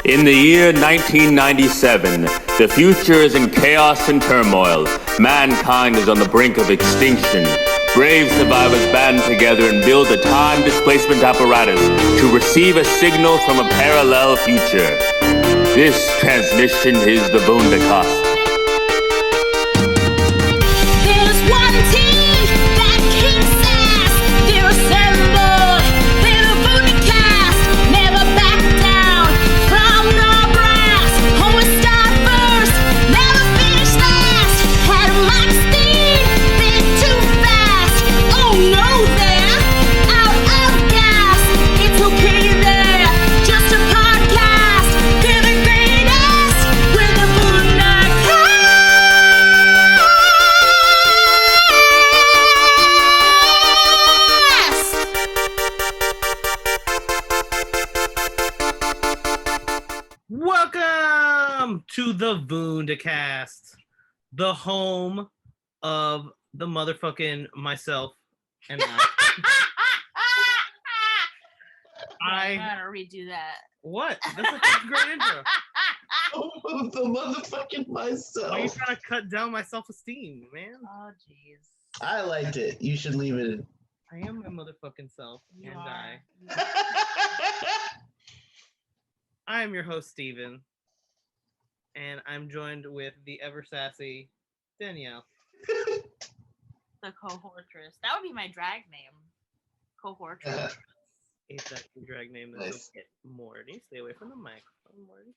In the year 1997, the future is in chaos and turmoil. Mankind is on the brink of extinction. Brave survivors band together and build a time displacement apparatus to receive a signal from a parallel future. This transmission is the Vundacast. There's one team that kicks ass. They're assembled. They're the Vundacast. Never back down from the brass. Always start first. Never finish last. Had a max speed. Bit too fast. Oh no, they're out of gas. It's okay there. Just a podcast. They're the greatest. We're the Vundacast. Welcome to the Vundacast, the home of the motherfucking myself and I gotta redo that. What? That's a great intro. Oh, the motherfucking Why are you myself. trying to cut down my self-esteem, man? Oh jeez. I liked it. You should leave it in. I am my motherfucking self, You and are. I am your host, Steven, and I'm joined with the ever sassy Danielle. The cohortress. That would be my drag name. Cohortress. It's actually drag name that Nice. get Morty. Stay away from the microphone, Morty.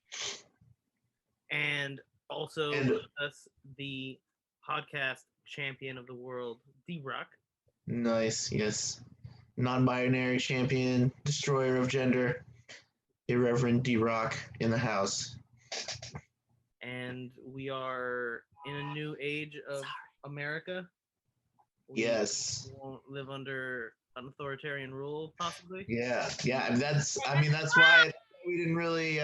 And also And- with us, the podcast champion of the world, D-Rock. Nice, yes. Non-binary champion, destroyer of gender, irreverent D-Rock in the house. And we are in a new age of America. We Yes. won't live under an authoritarian rule, possibly. Yeah. That's why we didn't really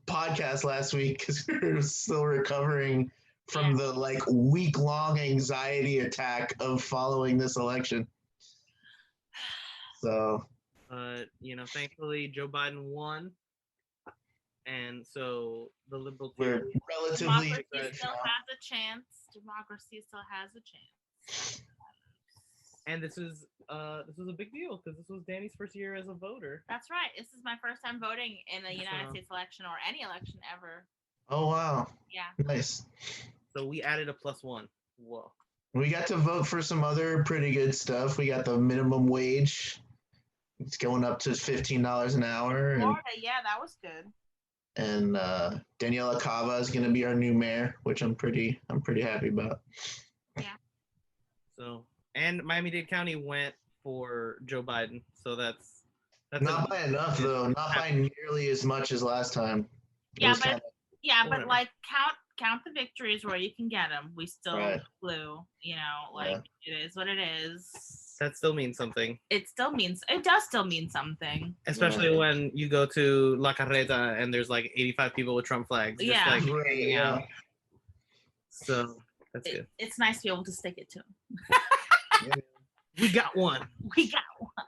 podcast last week, because we were still recovering from the week-long anxiety attack of following this election. So But, thankfully Joe Biden won. And so the liberal we're team, relatively Democracy still has a chance. Democracy still has a chance. and this is a big deal because this was Danny's first year as a voter. That's right. This is my first time voting in the United So- States election or any election ever. Oh wow. Yeah. Nice. So we added a +1. Whoa. We got to vote for some other pretty good stuff. We got the minimum wage. It's going up to $15 an hour, Florida, yeah, that was good. and Daniela Cava is going to be our new mayor, which I'm pretty happy about. So and Miami-Dade County went for Joe Biden. So that's Not by enough though. Not by nearly as much as last time. It Yeah, was but kinda- Whatever. like count the victories where you can get them. We still Right. flew, It is what it is. that still means something. It does still mean something. Especially when you go to La Carreta and there's 85 people with Trump flags. Yeah. Right, hanging yeah. out. So that's good. It's nice to be able to stick it to 'em. We got one. We got one.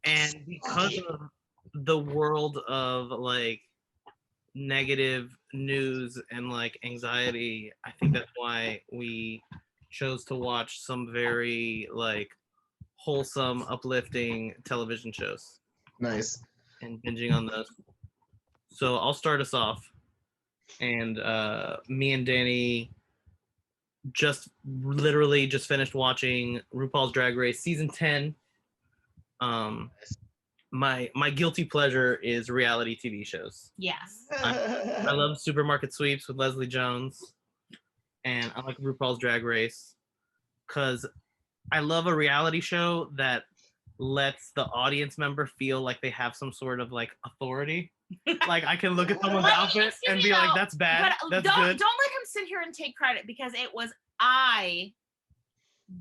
And because of the world of negative news and anxiety, I think that's why we chose to watch some very wholesome, uplifting television shows Nice. and binging on those. So I'll start us off. And me and Danny literally just finished watching RuPaul's Drag Race season 10. My guilty pleasure is reality TV shows. Yes. I love Supermarket Sweeps with Leslie Jones, and I like RuPaul's Drag Race because I love a reality show that lets the audience member feel like they have some sort of authority. I can look at someone's Well, outfit excuse and me, be like, though, "That's bad. But That's don't good." let him sit here and take credit because it was I,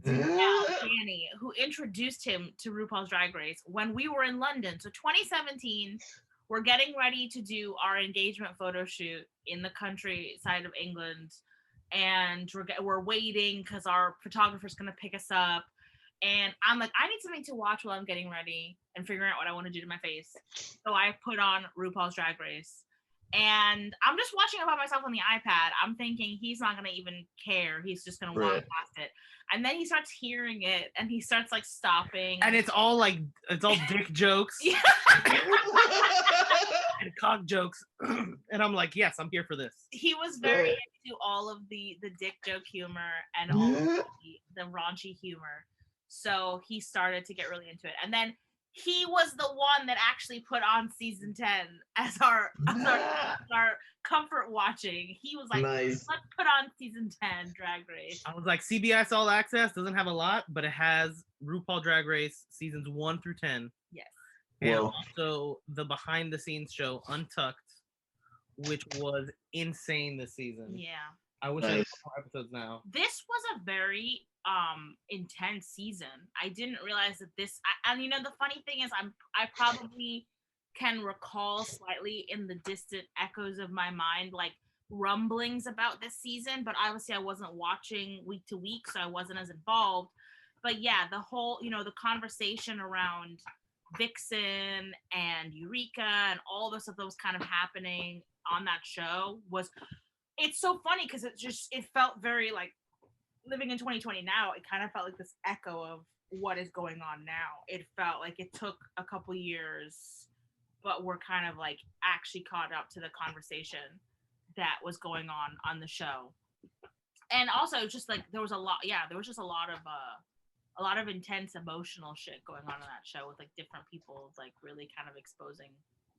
Danny, who introduced him to RuPaul's Drag Race when we were in London. So 2017, we're getting ready to do our engagement photo shoot in the countryside of England, and we're waiting because our photographer's gonna pick us up. And I'm like, I need something to watch while I'm getting ready and figuring out what I want to do to my face. So I put on RuPaul's Drag Race. And I'm just watching it by myself on the iPad. I'm thinking he's not gonna even care. He's just gonna walk Right. past it. And then he starts hearing it, and he starts like stopping. And it's all dick jokes Yeah. and cock jokes. And I'm like, yes, I'm here for this. He was very into all of the dick joke humor and all of the raunchy humor. So he started to get really into it. And then he was the one that actually put on season 10 as our comfort watching. He was like, Nice. let's put on season 10 Drag Race. I was like, CBS All Access doesn't have a lot, but it has RuPaul Drag Race seasons 1 through 10. Yes. And Whoa. also the behind the scenes show Untucked, which was insane this season. Yeah. I wish I had Nice. more episodes now. This was a very intense season. I didn't realize that this and you know the funny thing is I probably can recall slightly in the distant echoes of my mind like rumblings about this season, but obviously I wasn't watching week to week, so I wasn't as involved. But yeah, the whole, you know, the conversation around Vixen and Eureka and all the stuff that was kind of happening on that show it's so funny because it felt very like living in 2020 now, it kind of felt like this echo of what is going on now. It felt like it took a couple years, but we're kind of like actually caught up to the conversation that was going on the show. And also just like there was just a lot of intense emotional shit going on in that show with like different people like really kind of exposing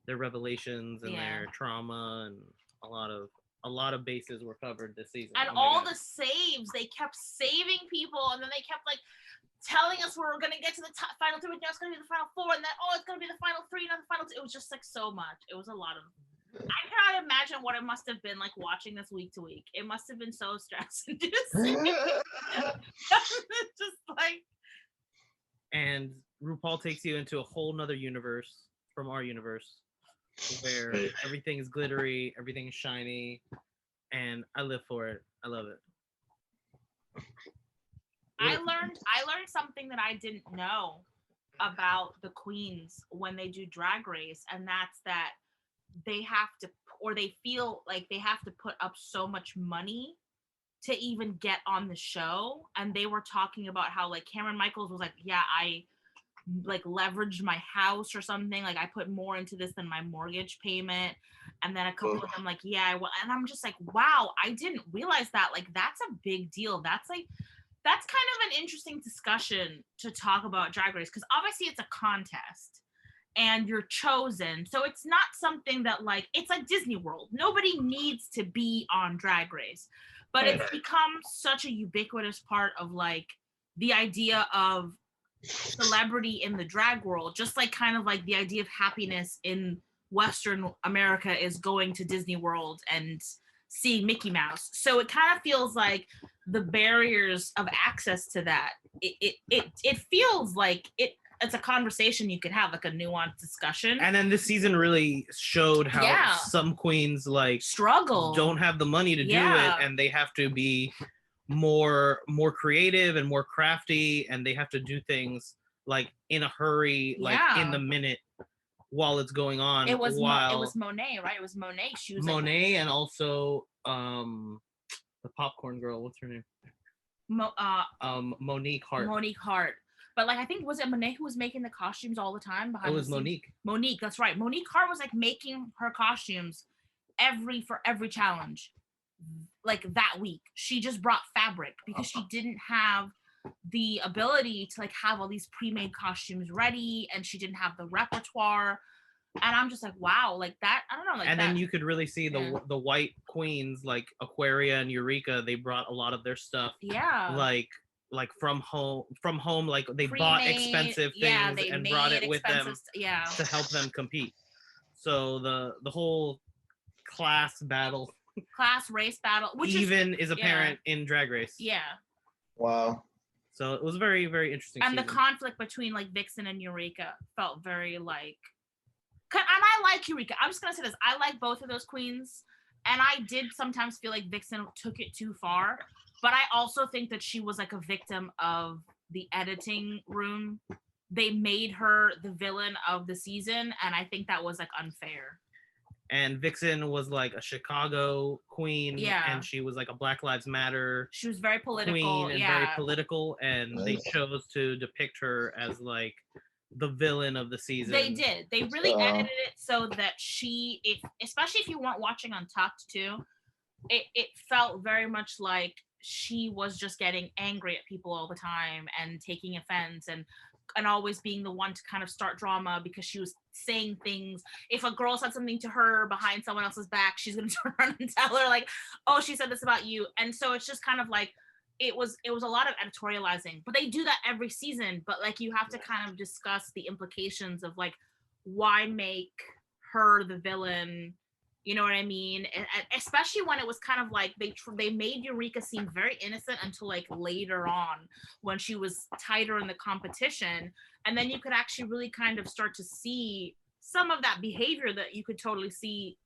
Their revelations and Yeah. their trauma, and a lot of bases were covered this season. and Oh my all God. the saves. They kept saving people, and then they kept like telling us we're gonna get to the final two, and now it's gonna be the final four, and then it's gonna be the final three, and then the final two. It was just like so much. It was a lot of. I cannot imagine what it must have been like watching this week to week. It must have been so stress-inducing. Just like. And RuPaul takes you into a whole nother universe from our universe, where Right. everything is glittery, everything is shiny, and I live for it. I love it. I learned something that I didn't know about the queens when they do Drag Race, and that's that they have to, or they feel like they have to put up so much money to even get on the show. And they were talking about how like Cameron Michaels was like, yeah, I like leveraged my house or something, like I put more into this than my mortgage payment. And then a couple of them like, yeah, and I'm just like, wow, I didn't realize that. Like that's a big deal. That's kind of an interesting discussion to talk about Drag Race, because obviously it's a contest and you're chosen, so it's not something that like, it's like Disney World. Nobody needs to be on Drag Race, but it's become such a ubiquitous part of like the idea of celebrity in the drag world, just like kind of like the idea of happiness in Western America is going to Disney World and seeing Mickey Mouse. So it kind of feels like the barriers of access to that, it feels like it's a conversation you could have, like a nuanced discussion. And then this season really showed how some queens like struggle, don't have the money to do it, and they have to be more creative and more crafty, and they have to do things like in a hurry, like in the minute while it's going on. It was Monet, right? It was Monet. She was Monet, like, and also the popcorn girl. What's her name? Monique Hart. Monique Hart. But like I think, was it Monet who was making the costumes all the time behind? It was Monique. Monique, that's right. Monique Hart was like making her costumes for every challenge. Like that week, she just brought fabric because she didn't have the ability to like have all these pre-made costumes ready, and she didn't have the repertoire. And I'm just like, wow, like that. I don't know, like. And that, then you could really see the white queens like Aquaria and Eureka. They brought a lot of their stuff. Yeah. Like from home, like they bought expensive things and brought it with them to help them compete. So the whole class race battle, which is apparent in Drag Race. Yeah. Wow. So it was very, very interesting. And season. the conflict between like Vixen and Eureka felt very like, and I like Eureka. I'm just gonna say this: I like both of those queens, and I did sometimes feel like Vixen took it too far. But I also think that she was like a victim of the editing room. They made her the villain of the season, and I think that was like unfair. And Vixen was like a Chicago queen, Yeah. and she was like a Black Lives Matter She was very political. queen and very Yeah. political, and they chose to depict her as like the villain of the season. They did. They really edited it so that especially if you weren't watching Untucked too, it felt very much like she was just getting angry at people all the time and taking offense and always being the one to kind of start drama because she was saying things. If a girl said something to her behind someone else's back, she's going to turn around and tell her like, oh, she said this about you. And so it's just kind of like, it was a lot of editorializing, but they do that every season. But like, you have to kind of discuss the implications of like, why make her the villain? You know what I mean? And especially when it was kind of like they made Eureka seem very innocent until like later on when she was tighter in the competition. And then you could actually really kind of start to see some of that behavior that you could totally see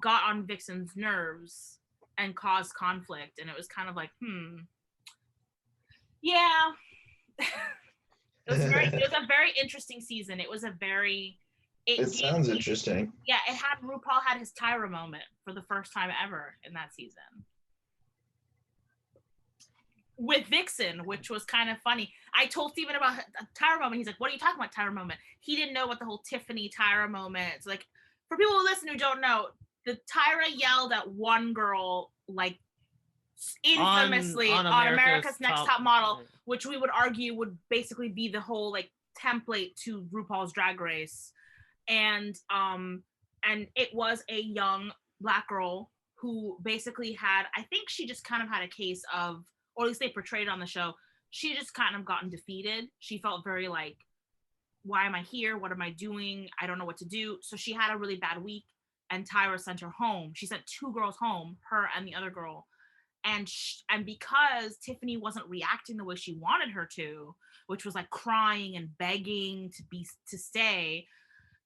got on Vixen's nerves and caused conflict. And it was kind of like, yeah. It was a very interesting season. It was a very... It sounds interesting. Yeah, RuPaul had his Tyra moment for the first time ever in that season. With Vixen, which was kind of funny. I told Steven about Tyra moment. He's like, what are you talking about, Tyra moment? He didn't know what the whole Tiffany Tyra moment. It's like, for people who listen who don't know, the Tyra yelled at one girl like infamously on America's Next Top Model, which we would argue would basically be the whole like template to RuPaul's Drag Race. And it was a young Black girl who basically had, I think she just kind of had a case of, or at least they portrayed it on the show, she just kind of gotten defeated. She felt very like, why am I here? What am I doing? I don't know what to do. So she had a really bad week, and Tyra sent her home. She sent two girls home, her and the other girl. And because Tiffany wasn't reacting the way she wanted her to, which was like crying and begging to stay,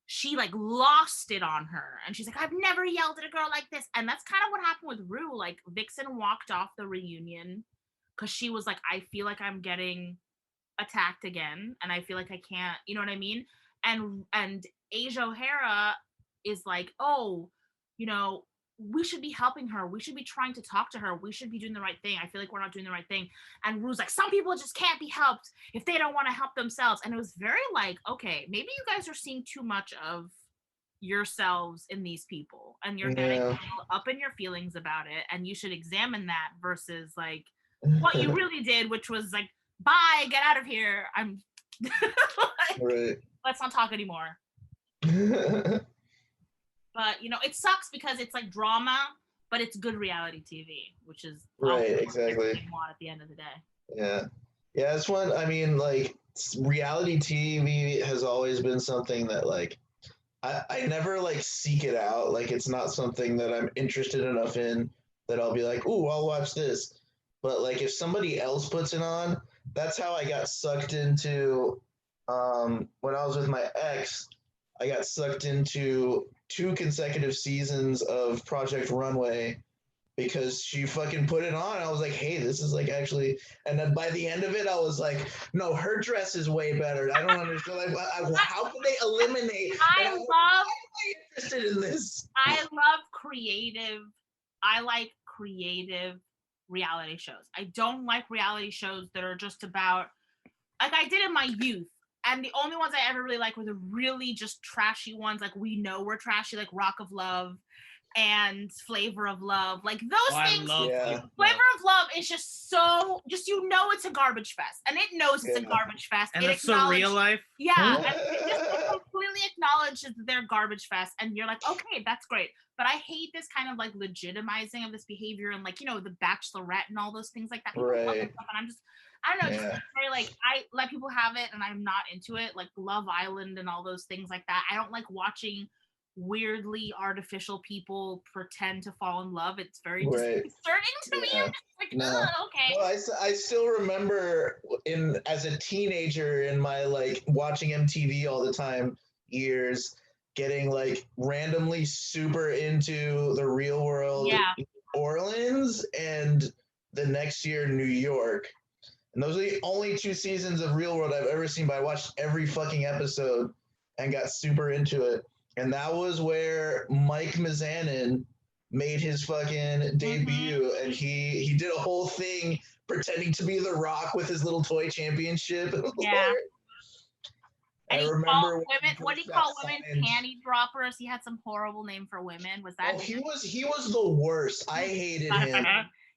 she like lost it on her. And she's like, I've never yelled at a girl like this. And that's kind of what happened with Ru. Like Vixen walked off the reunion because she was like, I feel like I'm getting attacked again. And I feel like I can't, you know what I mean? And Asia O'Hara is like, oh, you know, we should be helping her. We should be trying to talk to her. We should be doing the right thing. I feel like we're not doing the right thing. And Ru's like, some people just can't be helped if they don't want to help themselves. And it was very like, okay, maybe you guys are seeing too much of yourselves in these people and you're getting up in your feelings about it. And you should examine that versus like what you really did, which was like, bye, get out of here. I'm like, right. Let's not talk anymore. But, you know, it sucks because it's like drama, but it's good reality TV, which is right, exactly what you want at the end of the day. Yeah. Yeah, it's one, I mean, like, reality TV has always been something that, like, I never, like, seek it out. Like, it's not something that I'm interested enough in that I'll be like, ooh, I'll watch this. But, like, if somebody else puts it on, that's how I got sucked into, when I was with my ex, I got sucked into 2 consecutive seasons of Project Runway because she fucking put it on. I was like, hey, this is like actually, and then by the end of it, I was like, no, her dress is way better. I don't understand. Like, how can they eliminate? Why am I interested in this? I like creative reality shows. I don't like reality shows that are just about, like I did in my youth. And the only ones I ever really liked were the really just trashy ones, like we know we're trashy, like Rock of Love and Flavor of Love. Like those things, Flavor of Love is just so, just you know it's a garbage fest. And it knows it's a garbage fest. And it's so real life. Yeah, and it just completely acknowledges that they're garbage fest. And you're like, okay, that's great. But I hate this kind of like legitimizing of this behavior and like, you know, The Bachelorette and all those things like that. People love that stuff, and I'm just, I don't know, it's very like, I let people have it and I'm not into it, like Love Island and all those things like that. I don't like watching weirdly artificial people pretend to fall in love. It's very disconcerting to me. I'm just like, okay. Well, I still remember as a teenager in my like watching MTV all the time years, getting like randomly super into The Real World New Orleans and the next year New York. And those are the only 2 seasons of Real World I've ever seen, but I watched every fucking episode and got super into it. And that was where Mike Mizanin made his fucking debut, and he did a whole thing pretending to be The Rock with his little toy championship. Yeah. And I he remember called when women. What do you got call women? signed. Panty droppers. He had some horrible name for women. Was that? Oh, he was the worst. I hated him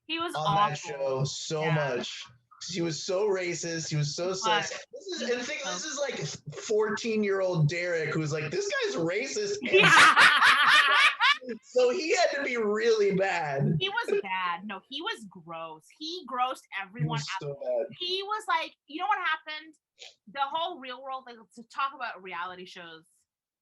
He was on awful. that show so Yeah. much. He was so racist. He was so sexist. This is like 14-year-old Derek who's like, this guy's racist. So he had to be really bad. He was bad. No, he was gross. He grossed He everyone was out. so bad. He was like, you know what happened? The whole real world, like, to talk about reality shows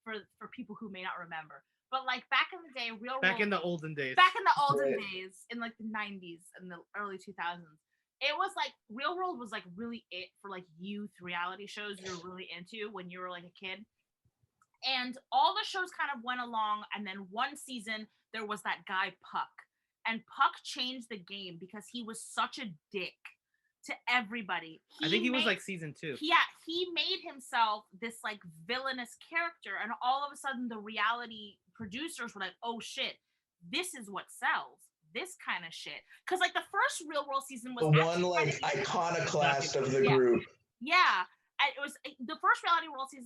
for people who may not remember. But like back in the day, Back in the olden days. Back in the olden Right. days, in like the 90s and the early 2000s, it was like Real World was like really it for like youth reality shows you're really into when you were like a kid. And all the shows kind of went along, and then one season there was that guy Puck, and Puck changed the game because he was such a dick to everybody. I think he was like season 2. Yeah, he made himself this like villainous character, and all of a sudden the reality producers were like, oh shit, this is what sells, this kind of shit. Because like the first Real World season was The one actually like kind of iconoclast of the Yeah. group. yeah. And it was the first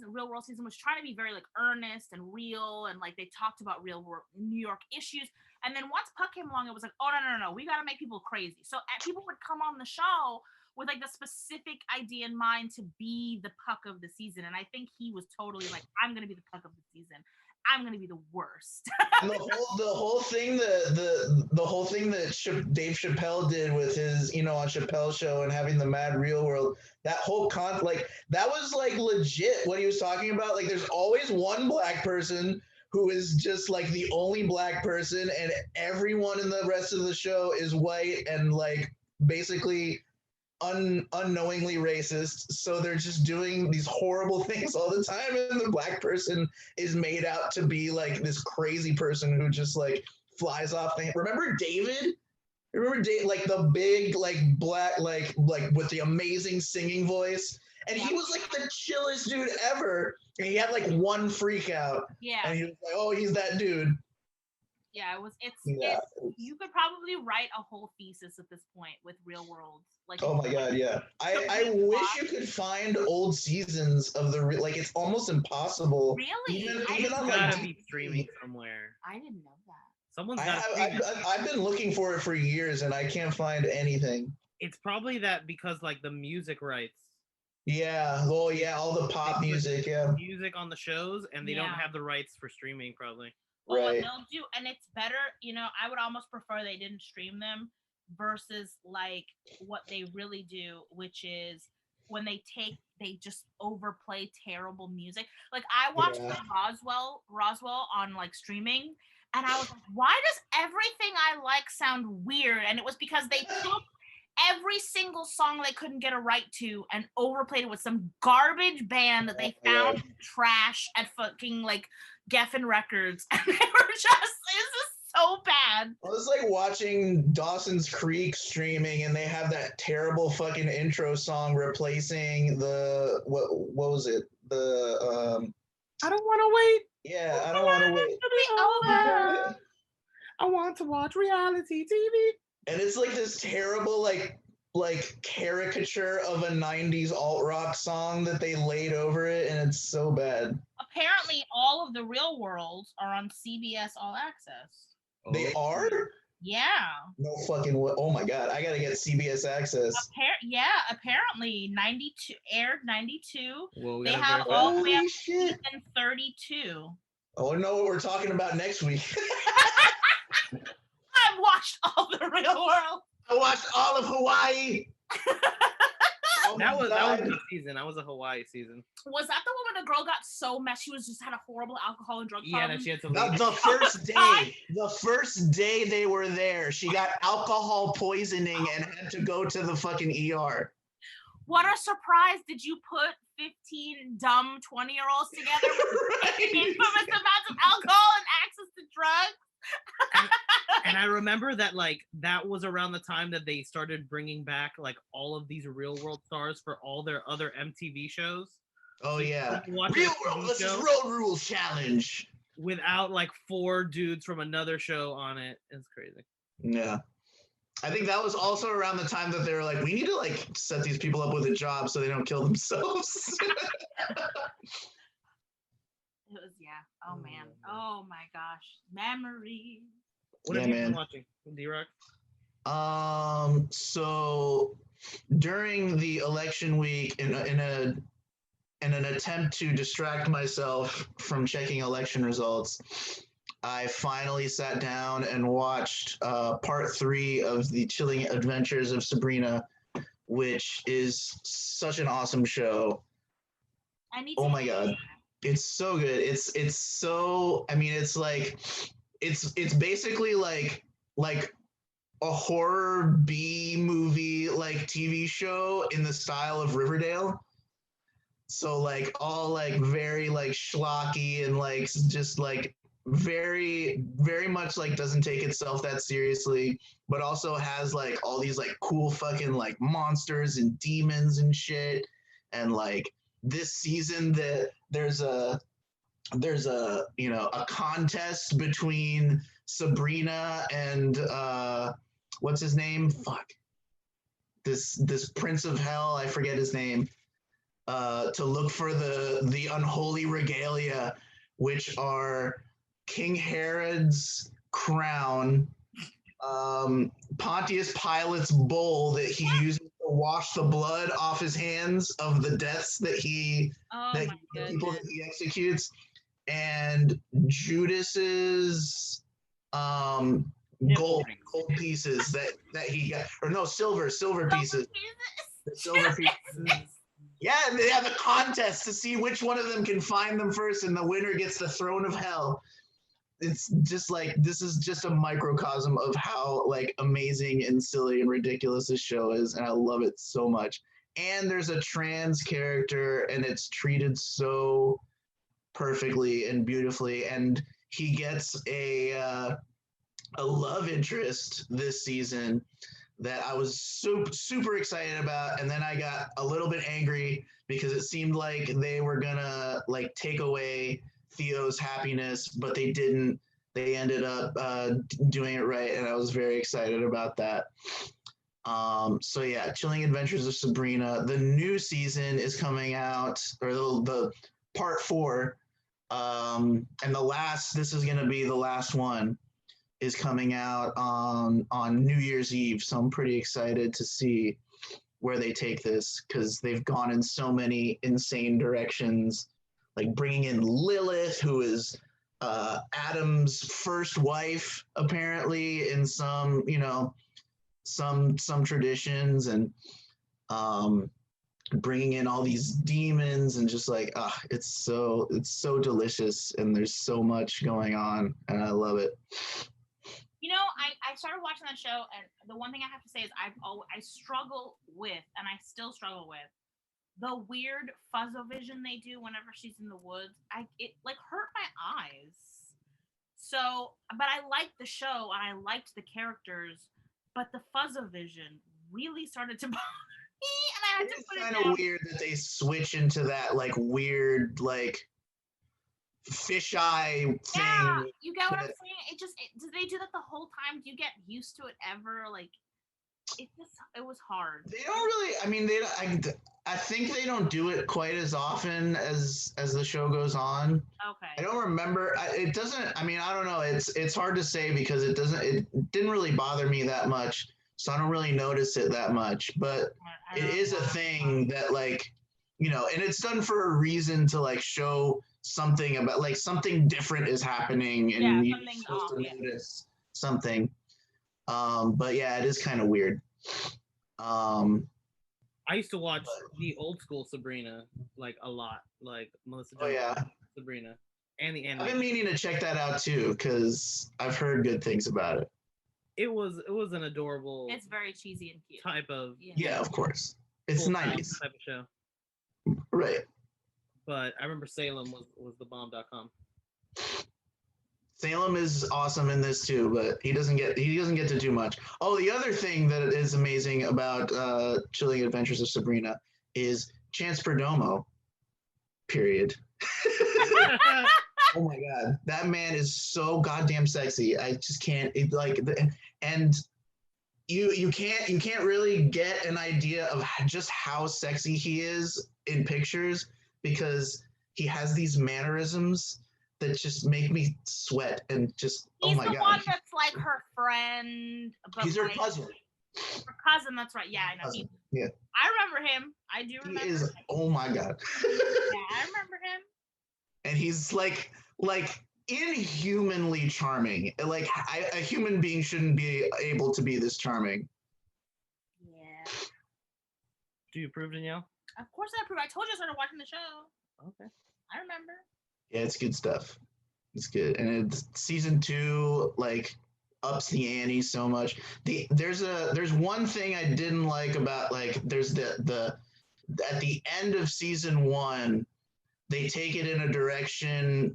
Real World season was trying to be very like earnest and real, and like they talked about real world New York issues. And then once Puck came along, it was like, oh no, we got to make people crazy. So people would come on the show with like the specific idea in mind to be the Puck of the season. And I think he was totally like, I'm gonna be the Puck of the season. I'm gonna be the worst. And the whole thing the whole thing that Dave Chappelle did with his, on Chappelle's show and having the Mad Real World, that whole that was like legit what he was talking about. Like there's always one black person who is just like the only black person, and everyone in the rest of the show is white and like basically unknowingly racist. So they're just doing these horrible things all the time, and the black person is made out to be like this crazy person who just like flies off the remember David like the big like black like with the amazing singing voice, and he was like the chillest dude ever, and he had like one freak out, Yeah. and he was like, oh, he's that dude. Yeah, it's Yeah. you could probably write a whole thesis at this point with Real World. Like, Oh my god, yeah. I wish you could find old seasons of like it's almost impossible. Really? Even It's on gotta like be streaming somewhere. I didn't know that. Someone's got to stream it. I've been looking for it for years and I can't find anything. It's probably that because like the music rights. Yeah, well, yeah, all the pop music, yeah. Music on the shows, and they don't Yeah. have the rights for streaming probably. Well, Right. what they'll do, and it's better, I would almost prefer they didn't stream them versus like what they really do, which is when they just overplay terrible music. Like I watched Yeah. the Roswell on like streaming, and I was like, why does everything I like sound weird? And it was because they took every single song they couldn't get a right to and overplayed it with some garbage band that they found trash at fucking like Geffen Records, and they were just so bad. I was like watching Dawson's Creek streaming, and they have that terrible fucking intro song replacing the what was it? The I don't want to wait. yeah, I don't want to wait. Over. I want to watch reality TV. And it's like this terrible like caricature of a 90s alt rock song that they laid over it, and it's so bad. Apparently, all of the Real Worlds are on CBS All Access. They are? Yeah. No fucking way. Oh my god, I gotta get CBS Access. Apparently 92 aired 92. Well, we They gotta have verify. all the way up Holy to shit. season 32. I wanna know what we're talking about next week. I've watched all the Real World. I watched all of Hawaii. Oh my That was God. a good season. That was a Hawaii season. Was that the one where the girl got so messed? She was just had a horrible alcohol and drug Yeah, problem. that she had to The, leave. the first day they were there, she got alcohol poisoning and had to go to the fucking ER. What a surprise. Did you put 15 dumb 20-year-olds together with infamous amounts of alcohol and access to drugs? And I remember that like that was around the time that they started bringing back like all of these real world stars for all their other MTV shows. Oh So you yeah. can watch Real a World TV versus show. Road Rules Challenge. without like 4 dudes from another show on it. It's crazy. Yeah. I think that was also around the time that they were like, we need to like set these people up with a job so they don't kill themselves. It was, yeah. Oh man. Oh my gosh. Memories. What Yeah, have you man. been watching, D-Rock? So during the election week, in an attempt to distract myself from checking election results, I finally sat down and watched part 3 of the Chilling Adventures of Sabrina, which is such an awesome show. I need Oh to my God. It's so good. It's so, I mean, it's like, it's basically like a horror B movie, like TV show in the style of Riverdale. So like all like very like schlocky and like just like very, very much like doesn't take itself that seriously, but also has like all these like cool fucking like monsters and demons and shit. And like this season that there's a you know a contest between Sabrina and what's his name? Fuck. This Prince of Hell, I forget his name. To look for the unholy regalia, which are King Herod's crown, Pontius Pilate's bowl that he uses to wash the blood off his hands of the deaths that the people that he executes, and Judas's gold pieces that he got, or no, silver pieces. The silver pieces. Yeah, and they have a contest to see which one of them can find them first, and the winner gets the throne of hell. It's just like, this is just a microcosm of how like amazing and silly and ridiculous this show is, and I love it so much. And there's a trans character, and it's treated so perfectly and beautifully, and he gets a love interest this season that I was super excited about, and then I got a little bit angry because it seemed like they were gonna like take away Theo's happiness, but they didn't. They ended up doing it right, and I was very excited about that. So yeah, Chilling Adventures of Sabrina. The new season is coming out, or the part 4, and this is gonna be the last one, is coming out on New Year's Eve. So I'm pretty excited to see where they take this, because they've gone in so many insane directions, like bringing in Lilith, who is Adam's first wife, apparently, in some, you know, some traditions, and bringing in all these demons, and just like, it's so delicious, and there's so much going on, and I love it. You know, I started watching that show, and the one thing I have to say is I struggle with, and I still struggle with, the weird fuzzo-vision they do whenever she's in the woods. It like hurt my eyes. So, but I liked the show, and I liked the characters, but the fuzzo-vision really started to bother me, and I had to put it down. It's kind of weird that they switch into that like weird like fisheye thing. Yeah, you get what I'm saying? Did they do that the whole time? Do you get used to it ever? Like, it was hard. They don't really. I mean, I think they don't do it quite as often as the show goes on. Okay. I don't remember. It doesn't. I mean, I don't know. It's hard to say because it didn't really bother me that much, so I don't really notice it that much. But it is a thing that, like, you know, and it's done for a reason to like show something about, like, something different is happening, and you're supposed to notice something. But yeah, it is kind of weird. I used to watch the old school Sabrina like a lot, like Melissa Jones, Sabrina, and the anime. I've been meaning to check that out too, because I've heard good things about it. It was an adorable. It's very cheesy and cute. Type of yeah, of course. It's 90s type of show. Right. But I remember Salem was the bomb.com. Salem is awesome in this too, but he doesn't get to do much. Oh, the other thing that is amazing about Chilling Adventures of Sabrina is Chance Perdomo. Period. Oh my god, that man is so goddamn sexy. I just can't and you can't really get an idea of just how sexy he is in pictures because he has these mannerisms that just make me sweat and just He's oh my the god. one that's like her friend, but He's her like, cousin. Her cousin, that's right. Yeah, I know. Yeah. I remember him. I do remember. He is him. oh my god. Yeah, I remember him. And he's like inhumanly charming. Like a human being shouldn't be able to be this charming. Yeah. Do you approve, Danielle? Of course I approve. I told you I started watching the show. Okay. I remember. Yeah, it's good stuff. It's good, and it's season 2 like ups the ante so much. There's one thing I didn't like about like there's the at the end of season 1 they take it in a direction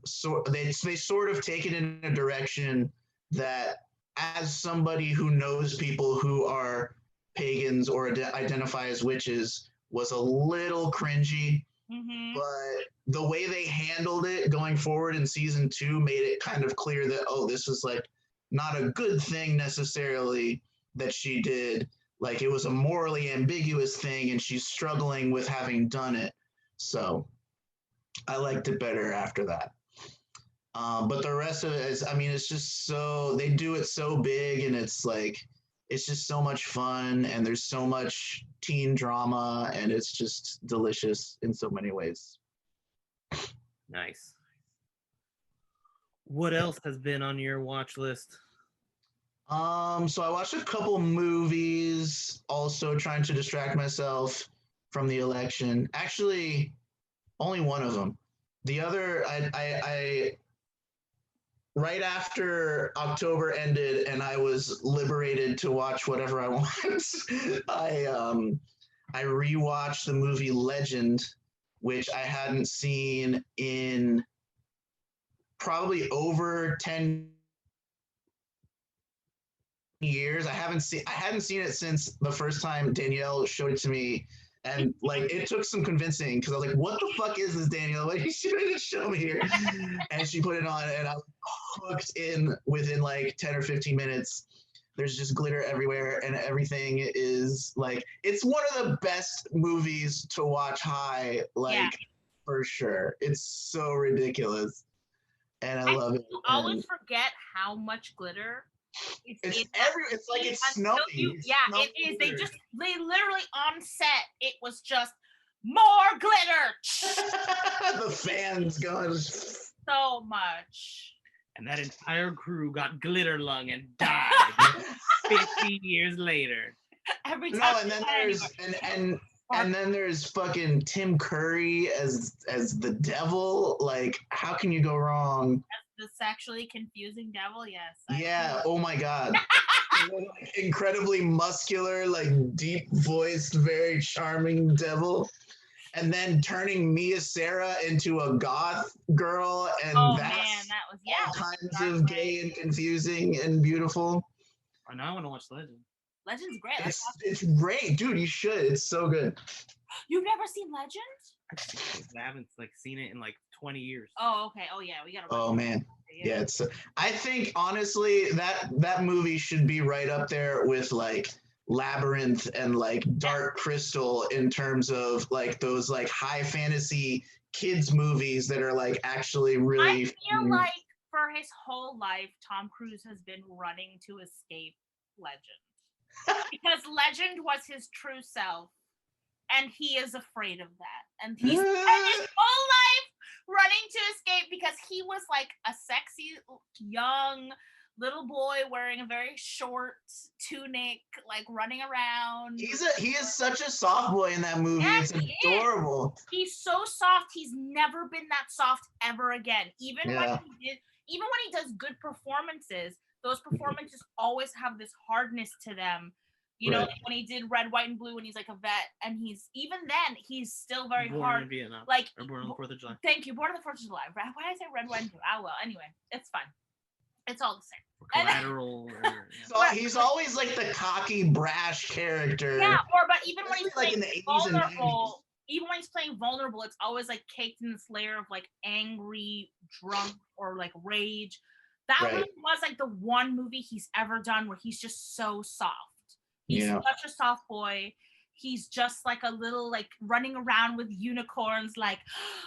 they sort of take it in a direction that as somebody who knows people who are pagans or identify as witches was a little cringy. Mm-hmm. But the way they handled it going forward in season 2 made it kind of clear that, oh, this was like not a good thing necessarily that she did. Like it was a morally ambiguous thing and she's struggling with having done it. So I liked it better after that. But the rest of it is, I mean, it's just so, they do it so big and it's like, it's just so much fun and there's so much teen drama and it's just delicious in so many ways. Nice. What else has been on your watch list? So I watched a couple movies, also trying to distract myself from the election. Actually, only one of them. The other, I right after October ended and I was liberated to watch whatever I want, I rewatched the movie Legend, which I hadn't seen in probably over 10 years. I hadn't seen it since the first time Danielle showed it to me. And like it took some convincing because I was like, what the fuck is this, Danielle? Like, she didn't show me here. And she put it on and I was hooked in within like 10 or 15 minutes. There's just glitter everywhere and everything is like, it's one of the best movies to watch high, like for sure. It's so ridiculous. And I love it. You always forget how much glitter it's like it's snowing. It is. They literally on set, it was just more glitter. The fans going so much. And that entire crew got glitter lung and died 15 years later. Every time. No, and then there's and then there's fucking Tim Curry as the devil. Like, how can you go wrong? The sexually confusing devil, yes. Yeah. Oh my god. Like, incredibly muscular, like deep voiced, very charming devil. And then turning Mia Sarah into a goth girl, and that's that was all kinds of gay and confusing and beautiful. I know I want to watch Legend. Legend's great. It's great, dude. You should. It's so good. You've never seen Legend? I haven't like seen it in like 20 years. Oh, okay. Oh, yeah. We gotta. Oh man. Yeah. It's. I think honestly that movie should be right up there with like Labyrinth and like Dark Crystal in terms of like those like high fantasy kids movies that are like actually really. I feel like for his whole life, Tom Cruise has been running to escape Legend because Legend was his true self. And he is afraid of that. And he's spent his whole life running to escape because he was like a sexy, young little boy wearing a very short tunic, like running around. He is such a soft boy in that movie. Yes, it's adorable. He's so soft. He's never been that soft ever again. Even when he does good performances, those performances always have this hardness to them. You know, like when he did Red, White, and Blue, and he's like a vet, and he's still very born hard. In Vietnam. Like born on the 4th of July. Thank you, born on the 4th of July. Why did I say Red, White, and Blue? Oh well, anyway, it's fine. It's all the same. Collateral. So he's always like the cocky, brash character. Yeah, but even when he's like in the 80s and 90s. even when he's playing vulnerable, it's always like caked in this layer of like angry, drunk, or like rage. That Right. really was like the one movie he's ever done where he's just so soft. He's Yeah. such a soft boy. He's just like a little like running around with unicorns, like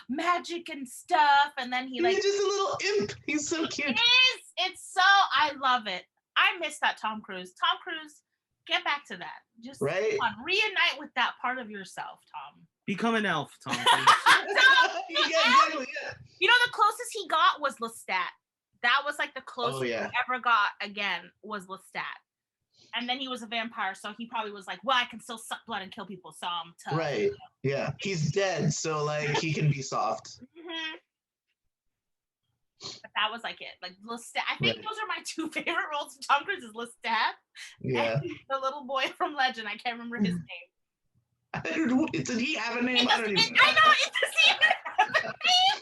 magic and stuff. And then he like He's just a little imp. He's so it cute. is. It's so I love it. I miss that Tom Cruise. Tom Cruise, get back to that. Just Right? come on, reunite with that part of yourself, Tom. Become an elf, Tom. Yeah, exactly. Yeah. You know, the closest he got was Lestat. That was like the closest he yeah. ever got again was Lestat. And then he was a vampire, so he probably was like, well, I can still suck blood and kill people, so I'm tough. Right. Yeah. He's dead, so like he can be soft. Mhm. But that was like it. Like Lestat. I think Right. those are my two favorite roles of Tom Cruise is Lestat Yeah. and the little boy from Legend. I can't remember his name. I don't know. Did he have a name? I don't even know. I know, it doesn't even have a name.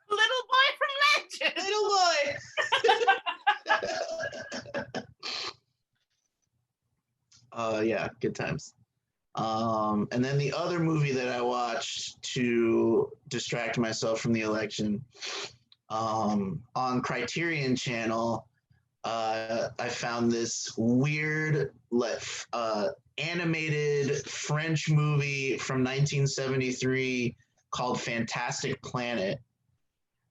Little boy from Legend. Little boy. Yeah, good times. And then the other movie that I watched to distract myself from the election, on Criterion Channel, I found this weird animated French movie from 1973 called Fantastic Planet,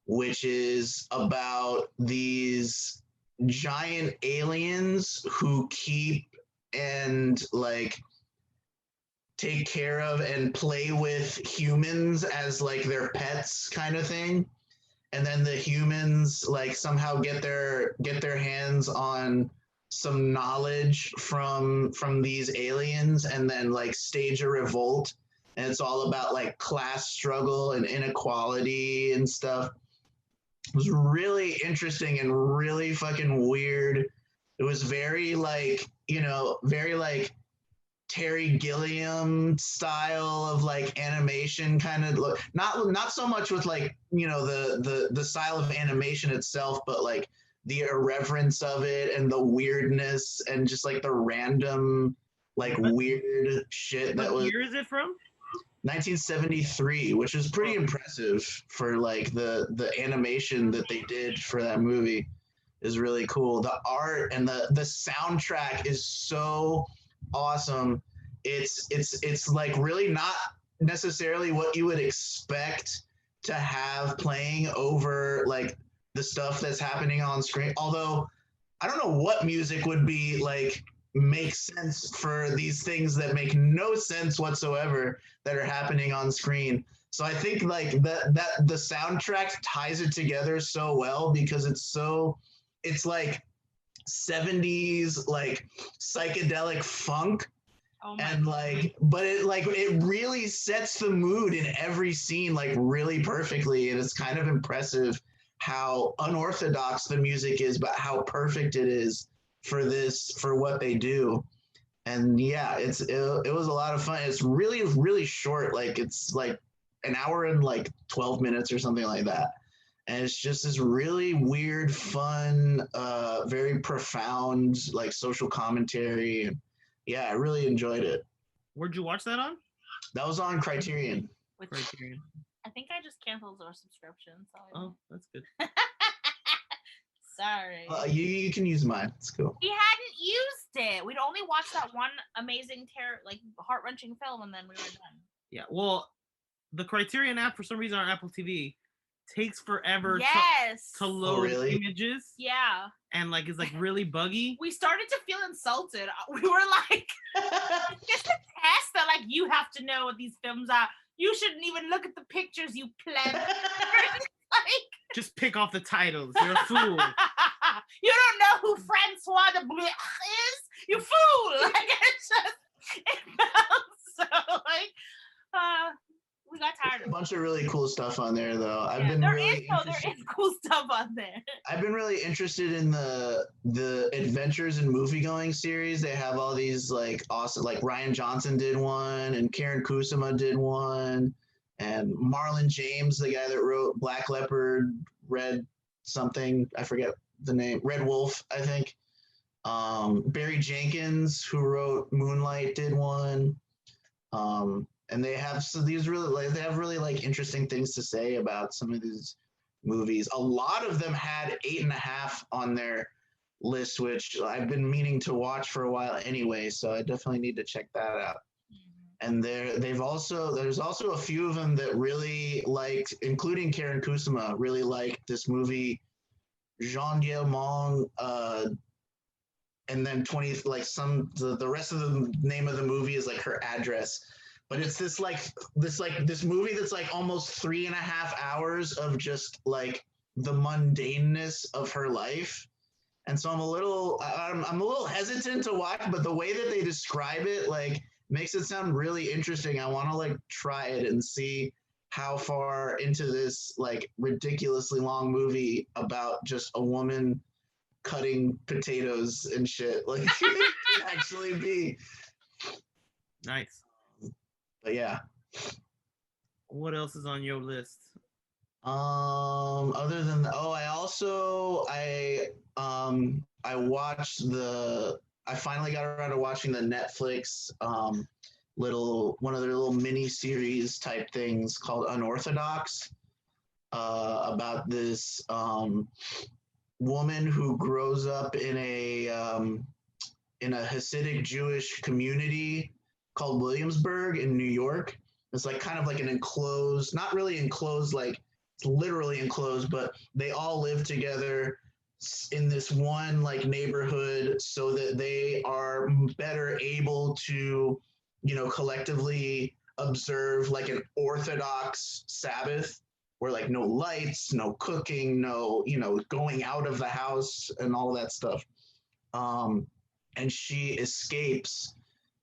which is about these giant aliens who keep and like take care of and play with humans as like their pets kind of thing. And then the humans like somehow get their hands on some knowledge from these aliens and then like stage a revolt. And it's all about like class struggle and inequality and stuff. It was really interesting and really fucking weird. It was very like, very like Terry Gilliam style of like animation kind of look. Not so much with like, the style of animation itself, but like the irreverence of it and the weirdness and just like the random like weird shit that was. What year is it from? 1973, which is pretty impressive for like the animation that they did for that movie is really cool. The art and the soundtrack is so awesome. It's like really not necessarily what you would expect to have playing over like the stuff that's happening on screen. Although I don't know what music would be like make sense for these things that make no sense whatsoever that are happening on screen. So I think like that the soundtrack ties it together so well because it's like 70s like psychedelic funk. And like, but it really sets the mood in every scene like really perfectly, and it's kind of impressive how unorthodox the music is, but how perfect it is for what they do. And yeah, it was a lot of fun. It's really, really short. Like it's like an hour and like 12 minutes or something like that. And it's just this really weird, fun, very profound, like social commentary. Yeah, I really enjoyed it. Where'd you watch that on? That was on Criterion. Criterion. I think I just canceled our subscription. So Oh, that's good. Sorry. You can use mine. It's cool. We hadn't used it. We'd only watched that one amazing heart-wrenching film, and then we were done. Yeah, well, the Criterion app for some reason on Apple TV takes forever Yes. to load really? images. Yeah. And like it's like really buggy. We started to feel insulted. We were like, it's just a test that like you have to know what these films are. You shouldn't even look at the pictures, you pleb. Like, just pick off the titles. You're a fool. You don't know who Francois de Blech is? You fool! Like it's just it felt so like we got tired of a bunch of really cool stuff on there though. I've been there really is cool stuff on there. I've been really interested in the Adventures in Movie Going series. They have all these like awesome, like Ryan Johnson did one and Karen Kusama did one, and Marlon James, the guy that wrote Black Leopard, Red something, I forget the name, Red Wolf, I think. Barry Jenkins, who wrote Moonlight, did one. and they have really like interesting things to say about some of these movies. A lot of them had 8.5 on their list, which I've been meaning to watch for a while anyway, so I definitely need to check that out. And there's also a few of them that really liked, including Karen Kusama, really liked this movie Jean Dielmong, and then the rest of the name of the movie is like her address. But it's this movie that's like almost 3.5 hours of just like the mundaneness of her life. And so I'm a little hesitant to watch, but the way that they describe it like makes it sound really interesting. I want to like try it and see how far into this like ridiculously long movie about just a woman cutting potatoes and shit like can actually be. Nice. But yeah. What else is on your list? Other than I finally got around to watching the Netflix one of their little mini series type things called Unorthodox, about this woman who grows up in a Hasidic Jewish community called Williamsburg in New York. It's like kind of like an enclosed, not really enclosed, like it's literally enclosed, but they all live together in this one like neighborhood so that they are better able to, collectively observe like an Orthodox Sabbath where like no lights, no cooking, no, going out of the house and all that stuff. And she escapes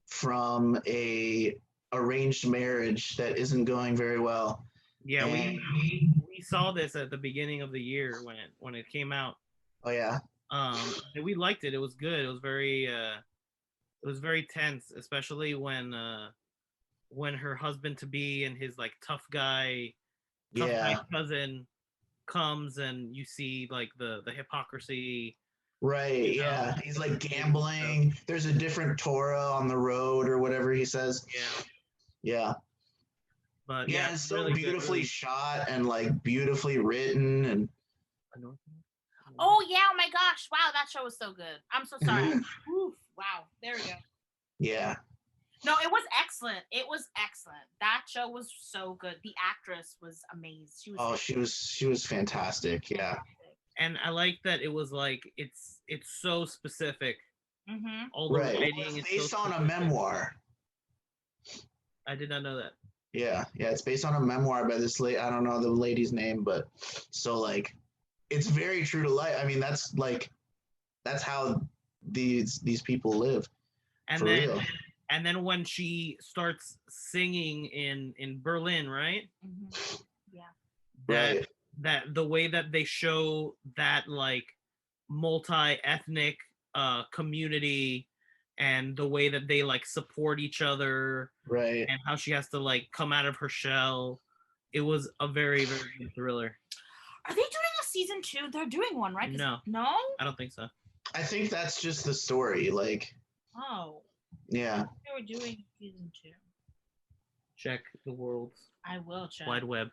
from a arranged marriage that isn't going very well. Yeah, we saw this at the beginning of the year when it came out. Oh yeah. And we liked it. It was good. It was very tense, especially when her husband to be and his like tough guy cousin comes and you see like the hypocrisy. Right, yeah. He's like gambling. There's a different Torah on the road or whatever he says. Yeah. But yeah, it's so really beautifully good, shot and like beautifully written and oh yeah, oh my gosh. Wow, that show was so good. I'm so sorry. Oof, wow. There we go. Yeah. No, it was excellent. It was excellent. That show was so good. The actress was amazing. She was fantastic. Yeah. And I like that it was like it's so specific. Mm-hmm. All the writing it's based on a memoir. I did not know that. Yeah, it's based on a memoir by this lady. I don't know the lady's name, but so like it's very true to life. I mean, that's how these people live. And for then real. And then when she starts singing in Berlin, right? Mm-hmm. Yeah. That the way that they show that like multi-ethnic community and the way that they like support each other, right? And how she has to like come out of her shell. It was a very, very good thriller. Are they doing a season 2? They're doing one, right? No, I don't think so. I think that's just the story. Like, oh, yeah, they were doing season 2. Check the world's I will check. wide web.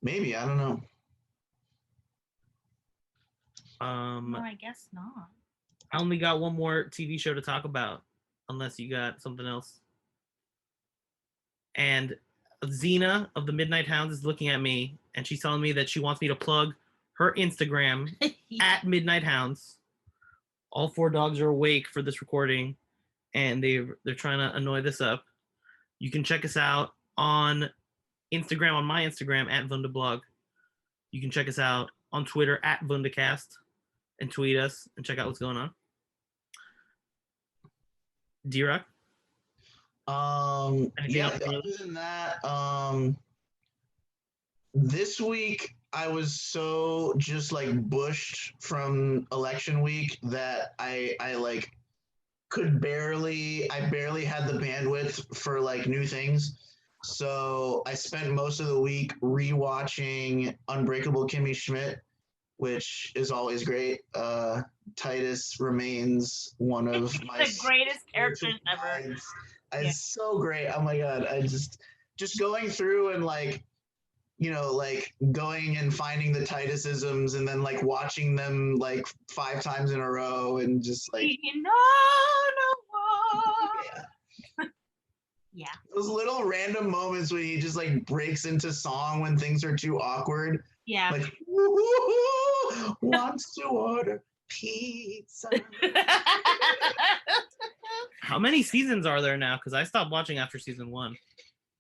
Maybe, I don't know. No, I guess not. I only got one more TV show to talk about, unless you got something else. And Xena of the Midnight Hounds is looking at me, and she's telling me that she wants me to plug her Instagram at Midnight Hounds. All 4 dogs are awake for this recording, and they're trying to annoy this up. You can check us out on Instagram, on my Instagram at Vundablog. You can check us out on Twitter at Vundacast and tweet us and check out what's going on. D-Rock? Other than that, this week I was so just like bushed from election week that I like I barely had the bandwidth for like new things. So I spent most of the week rewatching Unbreakable Kimmy Schmidt, which is always great. Titus remains one of my the greatest characters ever. It's so great. Oh my god, I just going through and like, you know, like going and finding the Titusisms and then like watching them like 5 times in a row and just like Yeah. those little random moments when he just like breaks into song when things are too awkward. Yeah. Like, woo-hoo, wants to order pizza. How many seasons are there now? Because I stopped watching after season 1.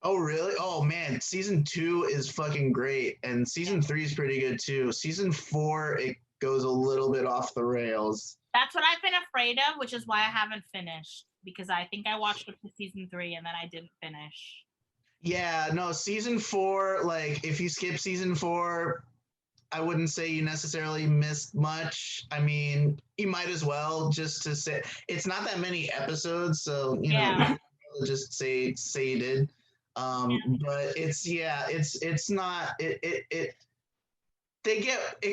Oh, really? Oh, man. Season 2 is fucking great. And season 3 is pretty good, too. Season 4, it goes a little bit off the rails. That's what I've been afraid of, which is why I haven't finished. Because I think I watched up to season 3 and then I didn't finish. Yeah, no, season 4, like, if you skip season 4, I wouldn't say you necessarily missed much. I mean, you might as well just to say it's not that many episodes, so you know, just say you did. But it's not it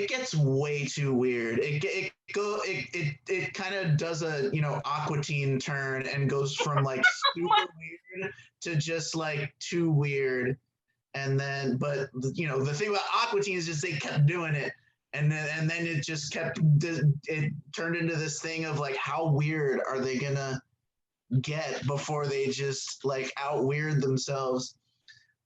gets way too weird. It kind of does a, you know, Aqua Teen turn and goes from like super weird to just like too weird. And then, but you know, the thing about Aqua Teen is just they kept doing it, and then it just kept, it turned into this thing of like, how weird are they gonna get before they just like out weird themselves?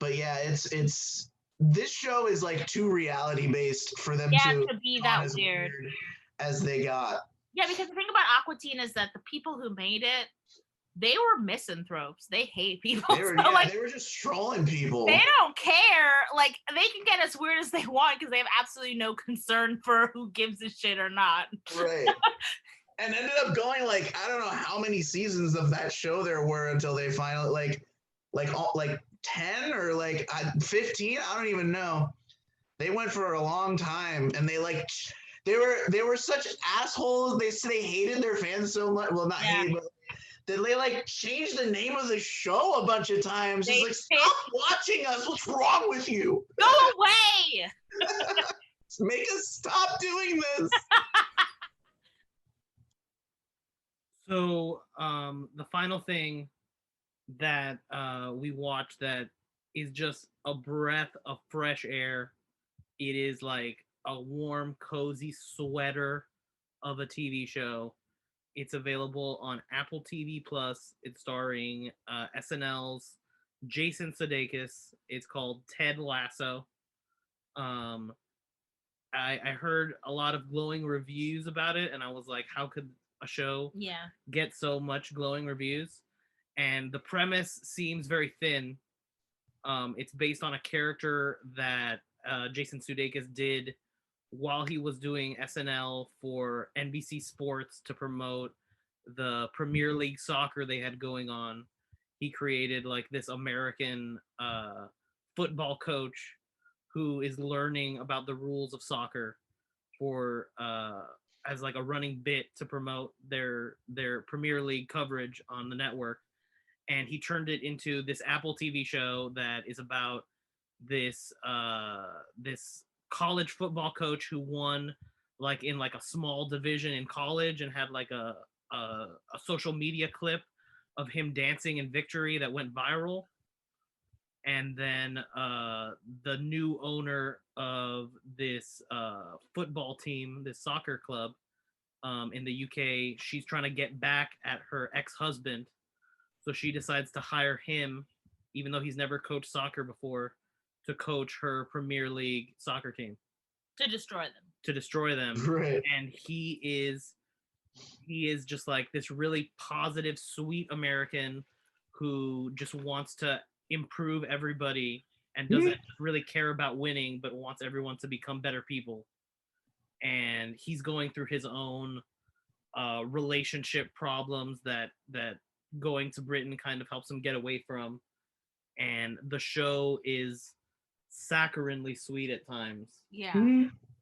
But yeah, it's this show is like too reality based for them to be that weird as they got. Yeah, because the thing about Aqua Teen is that the people who made it, they were misanthropes. They hate people. They were, they were just trolling people. They don't care. Like, they can get as weird as they want because they have absolutely no concern for who gives a shit or not. Right. And ended up going like, I don't know how many seasons of that show there were until they finally like 10 or like 15. I don't even know. They went for a long time, and they like they were such assholes. They hated their fans so much. Well, not hate, but that they like changed the name of the show a bunch of times. It's like, stop watching us. What's wrong with you? Go away. Make us stop doing this. So the final thing that we watched that is just a breath of fresh air. It is like a warm, cozy sweater of a TV show. It's available on Apple TV Plus. It's starring SNL's Jason Sudeikis. It's called Ted Lasso. I heard a lot of glowing reviews about it, and I was like, how could a show get so much glowing reviews? And the premise seems very thin. It's based on a character that Jason Sudeikis did while he was doing SNL for NBC Sports to promote the Premier League soccer they had going on. He created like this American football coach who is learning about the rules of soccer for as like a running bit to promote their Premier League coverage on the network. And he turned it into this Apple TV show that is about this this college football coach who won like in like a small division in college and had like a social media clip of him dancing in victory that went viral. And then the new owner of this football team, this soccer club in the UK, she's trying to get back at her ex-husband. So she decides to hire him, even though he's never coached soccer before, to coach her Premier League soccer team. To destroy them. To destroy them. Right. And he is just like this really positive, sweet American who just wants to improve everybody and doesn't really care about winning, but wants everyone to become better people. And he's going through his own relationship problems that going to Britain kind of helps him get away from. And the show is saccharinely sweet at times. Yeah.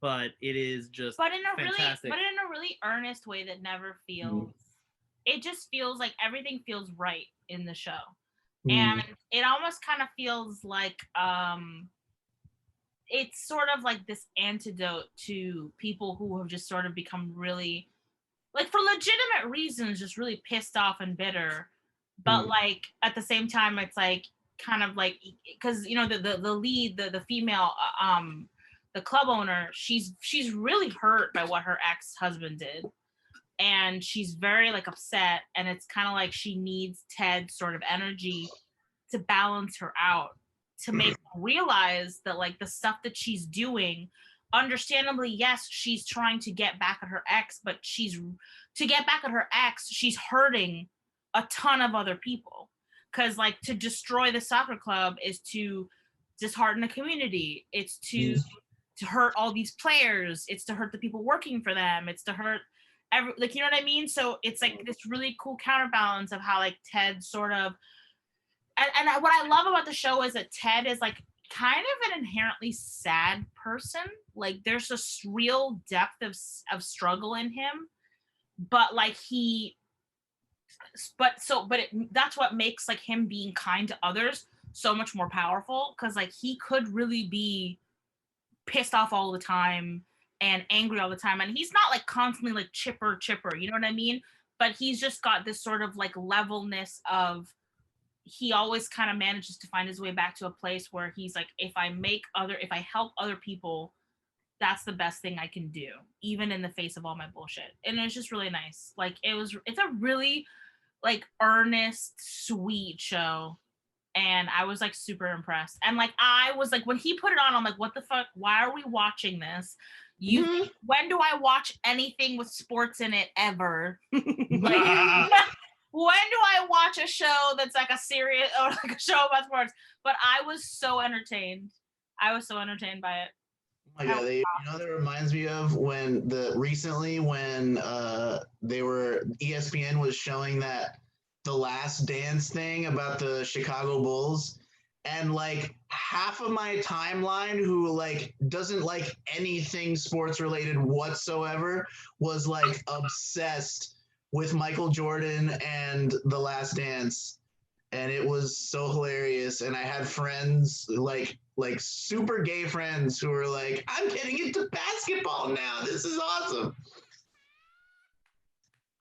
But it is just fantastic. But in a really earnest way that never feels it just feels like everything feels right in the show. And it almost kind of feels like it's sort of like this antidote to people who have just sort of become really, like, for legitimate reasons, just really pissed off and bitter but like at the same time, it's like kind of like because you know the lead, the female, the club owner, she's really hurt by what her ex-husband did, and she's very like upset, and it's kind of like she needs Ted's sort of energy to balance her out, to make her realize that like the stuff that she's doing, understandably, yes, she's trying to get back at her ex, but she's hurting a ton of other people, because like to destroy the soccer club is to dishearten the community, it's to hurt all these players, it's to hurt the people working for them, it's to hurt like, you know what I mean? So it's like this really cool counterbalance of how like Ted sort of, and what I love about the show is that Ted is like kind of an inherently sad person. Like there's this real depth of struggle in him, but like that's what makes like him being kind to others so much more powerful, because like he could really be pissed off all the time and angry all the time, and he's not like constantly like chipper, you know what I mean? But he's just got this sort of like levelness of, he always kind of manages to find his way back to a place where he's like, if I help other people, that's the best thing I can do, even in the face of all my bullshit. And it's just really nice. Like it's a really like earnest, sweet show. And I was like super impressed. And like I was like, when he put it on, I'm like, what the fuck? Why are we watching this? When do I watch anything with sports in it ever? Like, when do I watch a show that's like a serious or like a show about sports? But I was so entertained. I was so entertained by it. Oh my god, you know that reminds me of when ESPN was showing that The Last Dance thing about the Chicago Bulls, and like half of my timeline who like doesn't like anything sports related whatsoever was like obsessed with Michael Jordan and The Last Dance, and it was so hilarious. And I had friends like super gay friends who were like, I'm getting into basketball now, this is awesome.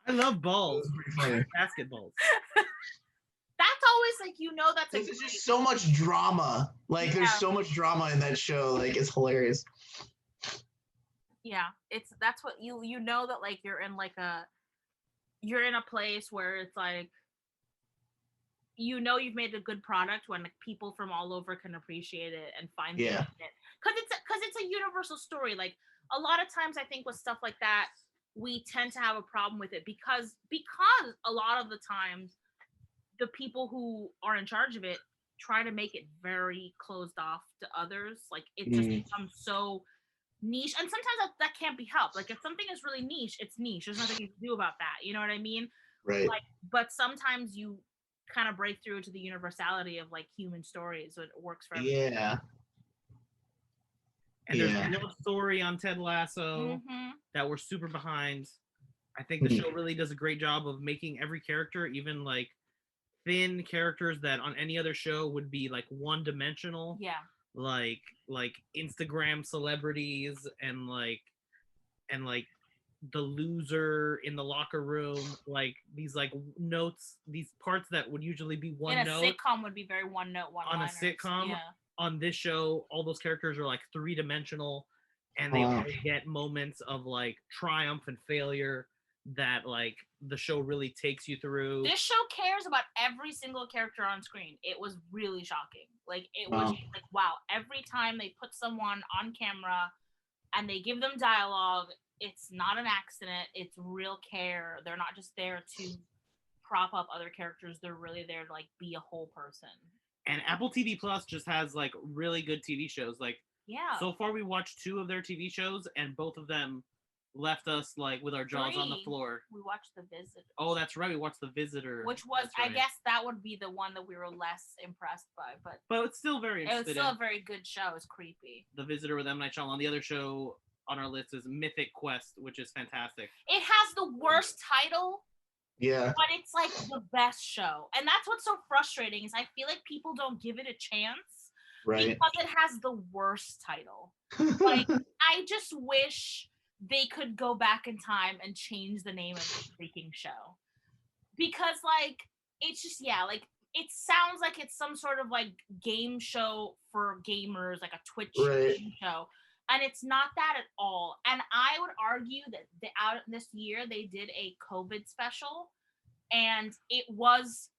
I love balls. Basketballs. That's always like, you know, This is just so much drama. Like there's so much drama in that show. Like it's hilarious. Yeah, that's what you know, that like you're in a place where it's like, you know, you've made a good product when like, people from all over can appreciate it and find it. Because it's a universal story. Like a lot of times I think with stuff like that, we tend to have a problem with it because a lot of the times the people who are in charge of it try to make it very closed off to others. Like it just becomes so niche, and sometimes that can't be helped. Like if something is really niche, it's niche. There's nothing you can do about that. You know what I mean? Right. Like, but sometimes you kind of break through to the universality of like human stories, so it works for everyone. Yeah. And there's a real story on Ted Lasso that we're super behind. I think the show really does a great job of making every character, even like thin characters that on any other show would be like one-dimensional. Yeah. Like Instagram celebrities and like the loser in the locker room, like these like notes, these parts that would usually be one note. In a sitcom would be very one note, one on a sitcom. Yeah. On this show, all those characters are like three-dimensional, and they all get moments of like triumph and failure that like the show really takes you through. This show cares about every single character on screen. It was really shocking. Like it was like, wow, every time they put someone on camera and they give them dialogue, it's not an accident, it's real care. They're not just there to prop up other characters, they're really there to like be a whole person. And Apple TV Plus just has like really good TV shows. Like, yeah. So far we watched 2 of their TV shows, and both of them left us like with our jaws on the floor. We watched The Visitor. Oh, that's right. We watched The Visitor. Which was, right. I guess that would be the one that we were less impressed by, but it's still very interesting. It was still a very good show. It's creepy. The Visitor with M. Night Shyamalan. The other show on our list is Mythic Quest, which is fantastic. It has the worst title. Yeah. But it's like the best show. And that's what's so frustrating is I feel like people don't give it a chance. Right. Because it has the worst title. Like, I just wish they could go back in time and change the name of the freaking show. Because, like, it's just like it sounds like it's some sort of like game show for gamers, like a Twitch game show. And it's not that at all. And I would argue that this year they did a COVID special, and it was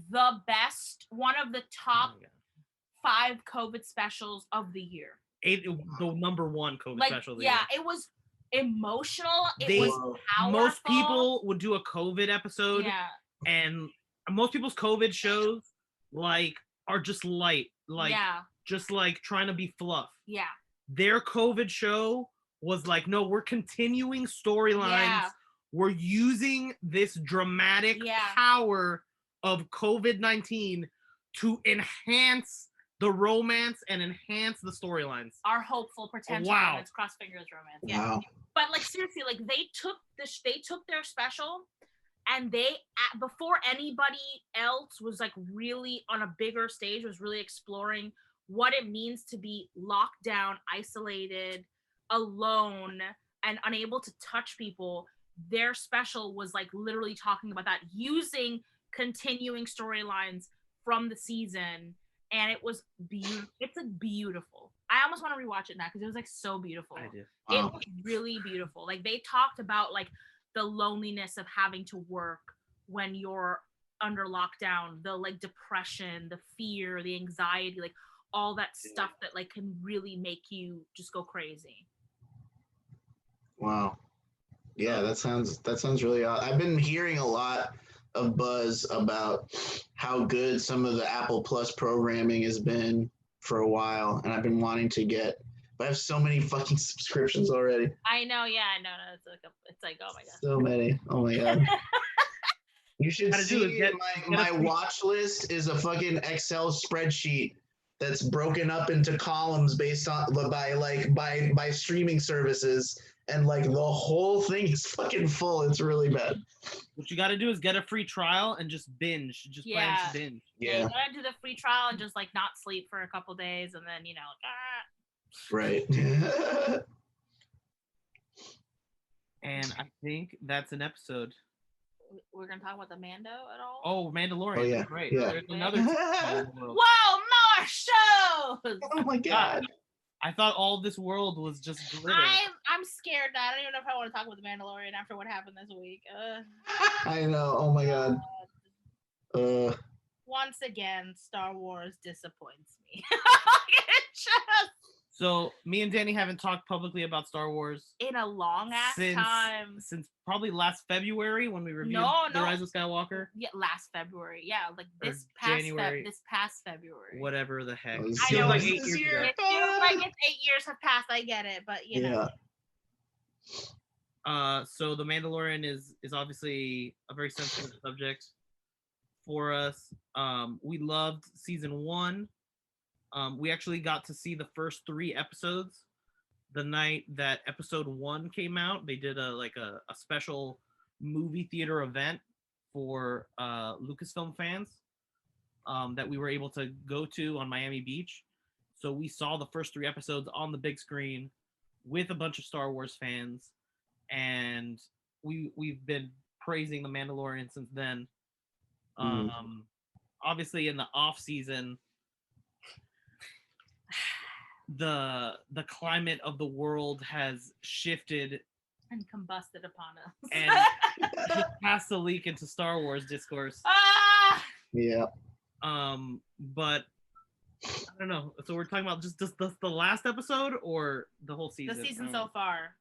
the best, one of the top 5 COVID specials of the year. The number one COVID special of the year. It was emotional. It was powerful. Most people would do a COVID episode, and most people's COVID shows are just light, just trying to be fluff. Yeah. Their COVID show was like, no, we're continuing storylines. Yeah. We're using this dramatic power of COVID-19 to enhance the romance and enhance the storylines. Our hopeful potential romance, cross fingers romance. Yeah. Wow. But seriously, they took their special, and they, before anybody else was really on a bigger stage, was really exploring what it means to be locked down, isolated, alone, and unable to touch people. Their special was literally talking about that, using continuing storylines from the season, and it was beautiful. It's beautiful. I almost want to rewatch it now because it was so beautiful. I do. It was really beautiful. They talked about the loneliness of having to work when you're under lockdown, the depression, the fear, the anxiety, all that stuff that can really make you just go crazy. Wow. Yeah, that sounds really odd. I've been hearing a lot of buzz about how good some of the Apple Plus programming has been for a while, and I've been wanting to get, but I have so many fucking subscriptions already. I know, yeah, I know. It's like, oh my god. So many. Oh my god. You should see my watch list is a fucking Excel spreadsheet that's broken up into columns based on by streaming services, and the whole thing is fucking full. It's really bad. What you got to do is get a free trial and just binge. Plan to binge. Yeah, you gotta do the free trial and just not sleep for a couple days, and then Right. And I think that's an episode. We're gonna talk about the Mando at all? Oh, Mandalorian. Oh yeah, great. Yeah. There's another. Whoa, more shows! Oh my god. I thought all this world was just glitter. I'm scared now. I don't even know if I want to talk about the Mandalorian after what happened this week. I know. Oh my god. Once again, Star Wars disappoints me. So me and Danny haven't talked publicly about Star Wars in a long ass time. Since probably last February when we reviewed The Rise of Skywalker. Yeah, last February. Yeah, this past February. Whatever the heck. It feels like 8 years ago. It feels like it's 8 years have passed. I get it, but you know. So The Mandalorian is obviously a very sensitive subject for us. We loved season 1. We actually got to see the first 3 episodes the night that episode 1 came out. They did a special movie theater event for Lucasfilm fans that we were able to go to on Miami Beach. So we saw the first 3 episodes on the big screen with a bunch of Star Wars fans, and we've been praising The Mandalorian since then. Obviously in the off season, the climate of the world has shifted and combusted upon us, and just passed the leak into Star Wars discourse. Yeah. But I don't know. So we're talking about just the last episode or the whole season? The season so far.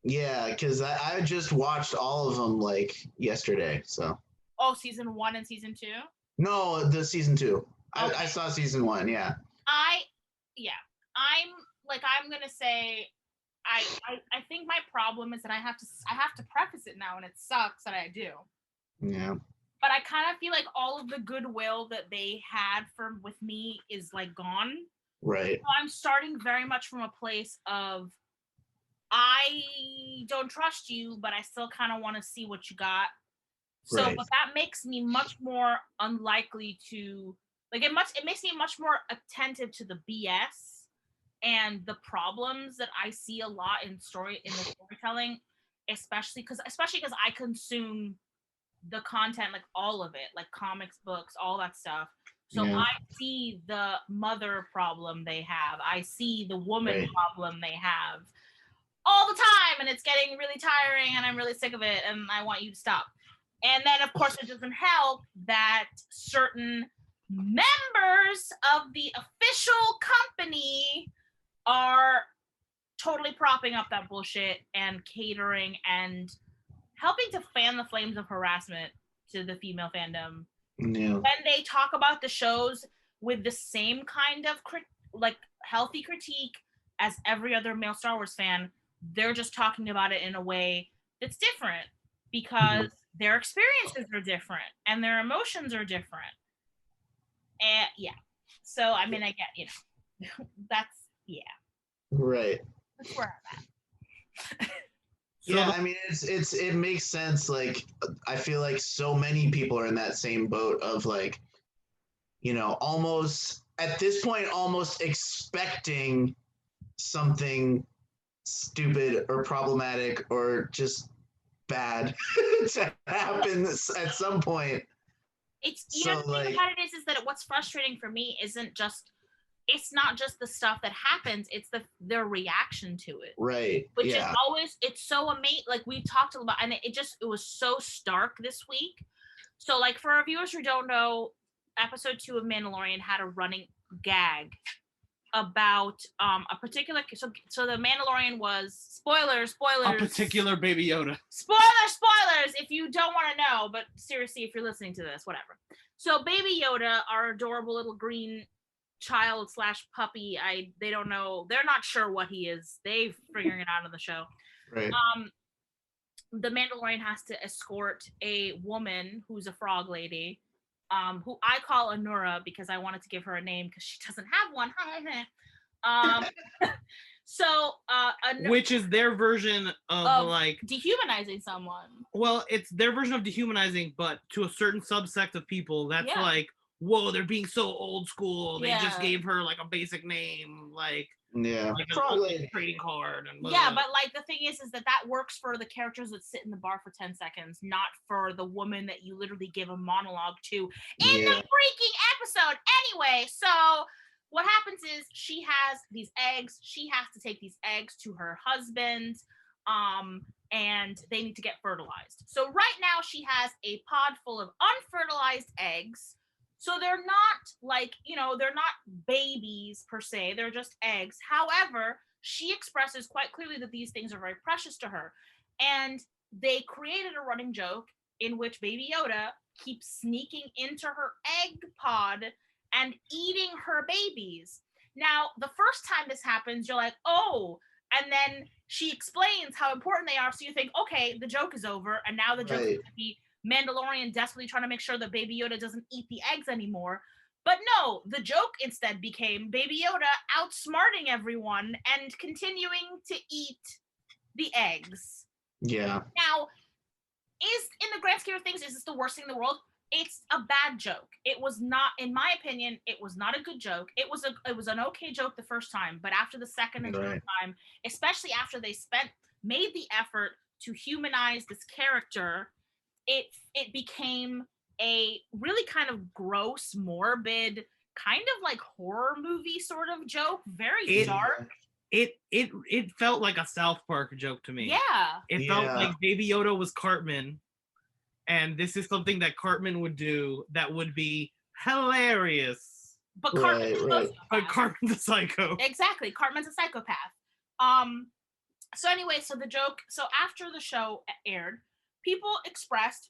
Yeah, because I just watched all of them yesterday. So. Oh, season 1 and season 2? No, the season 2. Okay. I saw season 1. Yeah. I'm gonna say I think my problem is that I have to preface it now, and it sucks that I do. Yeah. But I kind of feel like all of the goodwill that they had with me is gone. Right. So I'm starting very much from a place of I don't trust you, but I still kind of want to see what you got. So, right. But that makes me much more unlikely to it makes me much more attentive to the BS and the problems that I see a lot in the storytelling, especially because I consume the content, like all of it, like comics, books, all that stuff. So Yeah. I see the mother problem they have. I see the woman Right. problem they have all the time, and it's getting really tiring, and I'm really sick of it, and I want you to stop. And then, of course, it doesn't help that certain members of the official company are totally propping up that bullshit and catering and helping to fan the flames of harassment to the female fandom. Yeah. When they talk about the shows with the same kind of like healthy critique as every other male Star Wars fan, they're just talking about it in a way that's different because their experiences are different and their emotions are different. And yeah, so I mean, I get, you know, that's Right. that's where I'm at. Yeah, I mean, it makes sense. Like, I feel like so many people are in that same boat of like, you know, almost at this point, almost expecting something stupid or problematic or just bad to happen at some point. It's, you know, the thing about it is that what's frustrating for me it's not just the stuff that happens, it's their reaction to it. Right. Which is always, it's so amazing. Like we talked about, and it was so stark this week. So like for our viewers who don't know, episode 2 of Mandalorian had a running gag about a particular, so the Mandalorian was, spoilers. A particular Baby Yoda. Spoilers, if you don't want to know, but seriously, if you're listening to this, whatever. So Baby Yoda, our adorable little green child / puppy, they don't know, they're not sure what he is, they're figuring it out on the show. Right. The Mandalorian has to escort a woman who's a frog lady, who I call Anura because I wanted to give her a name because she doesn't have one. Which is their version of like dehumanizing someone. Well, it's their version of dehumanizing, but to a certain subsect of people, that's like, whoa, they're being so old school. They just gave her like a basic name, like a trading card. And yeah, but like the thing is that works for the characters that sit in the bar for 10 seconds, not for the woman that you literally give a monologue to in the freaking episode. Anyway, so what happens is she has these eggs. She has to take these eggs to her husband, and they need to get fertilized. So right now she has a pod full of unfertilized eggs. So they're not like, you know, they're not babies per se. They're just eggs. However, she expresses quite clearly that these things are very precious to her. And they created a running joke in which Baby Yoda keeps sneaking into her egg pod and eating her babies. Now, the first time this happens, you're like, oh, and then she explains how important they are. So you think, okay, the joke is over. And now the joke is going to be Mandalorian desperately trying to make sure that Baby Yoda doesn't eat the eggs anymore. But no, the joke instead became Baby Yoda outsmarting everyone and continuing to eat the eggs. Yeah. Now, in the grand scheme of things, is this the worst thing in the world? It's a bad joke. It was not, in my opinion, it was not a good joke. It was an okay joke the first time, but after the second and third time, especially after they made the effort to humanize this character, it became a really kind of gross, morbid, kind of like horror movie sort of joke, very dark. It felt like a South Park joke to me. Yeah. It felt like Baby Yoda was Cartman, and this is something that Cartman would do that would be hilarious. But Cartman's Cartman's a psycho. Exactly. Cartman's a psychopath. So anyway, so after the show aired, people expressed,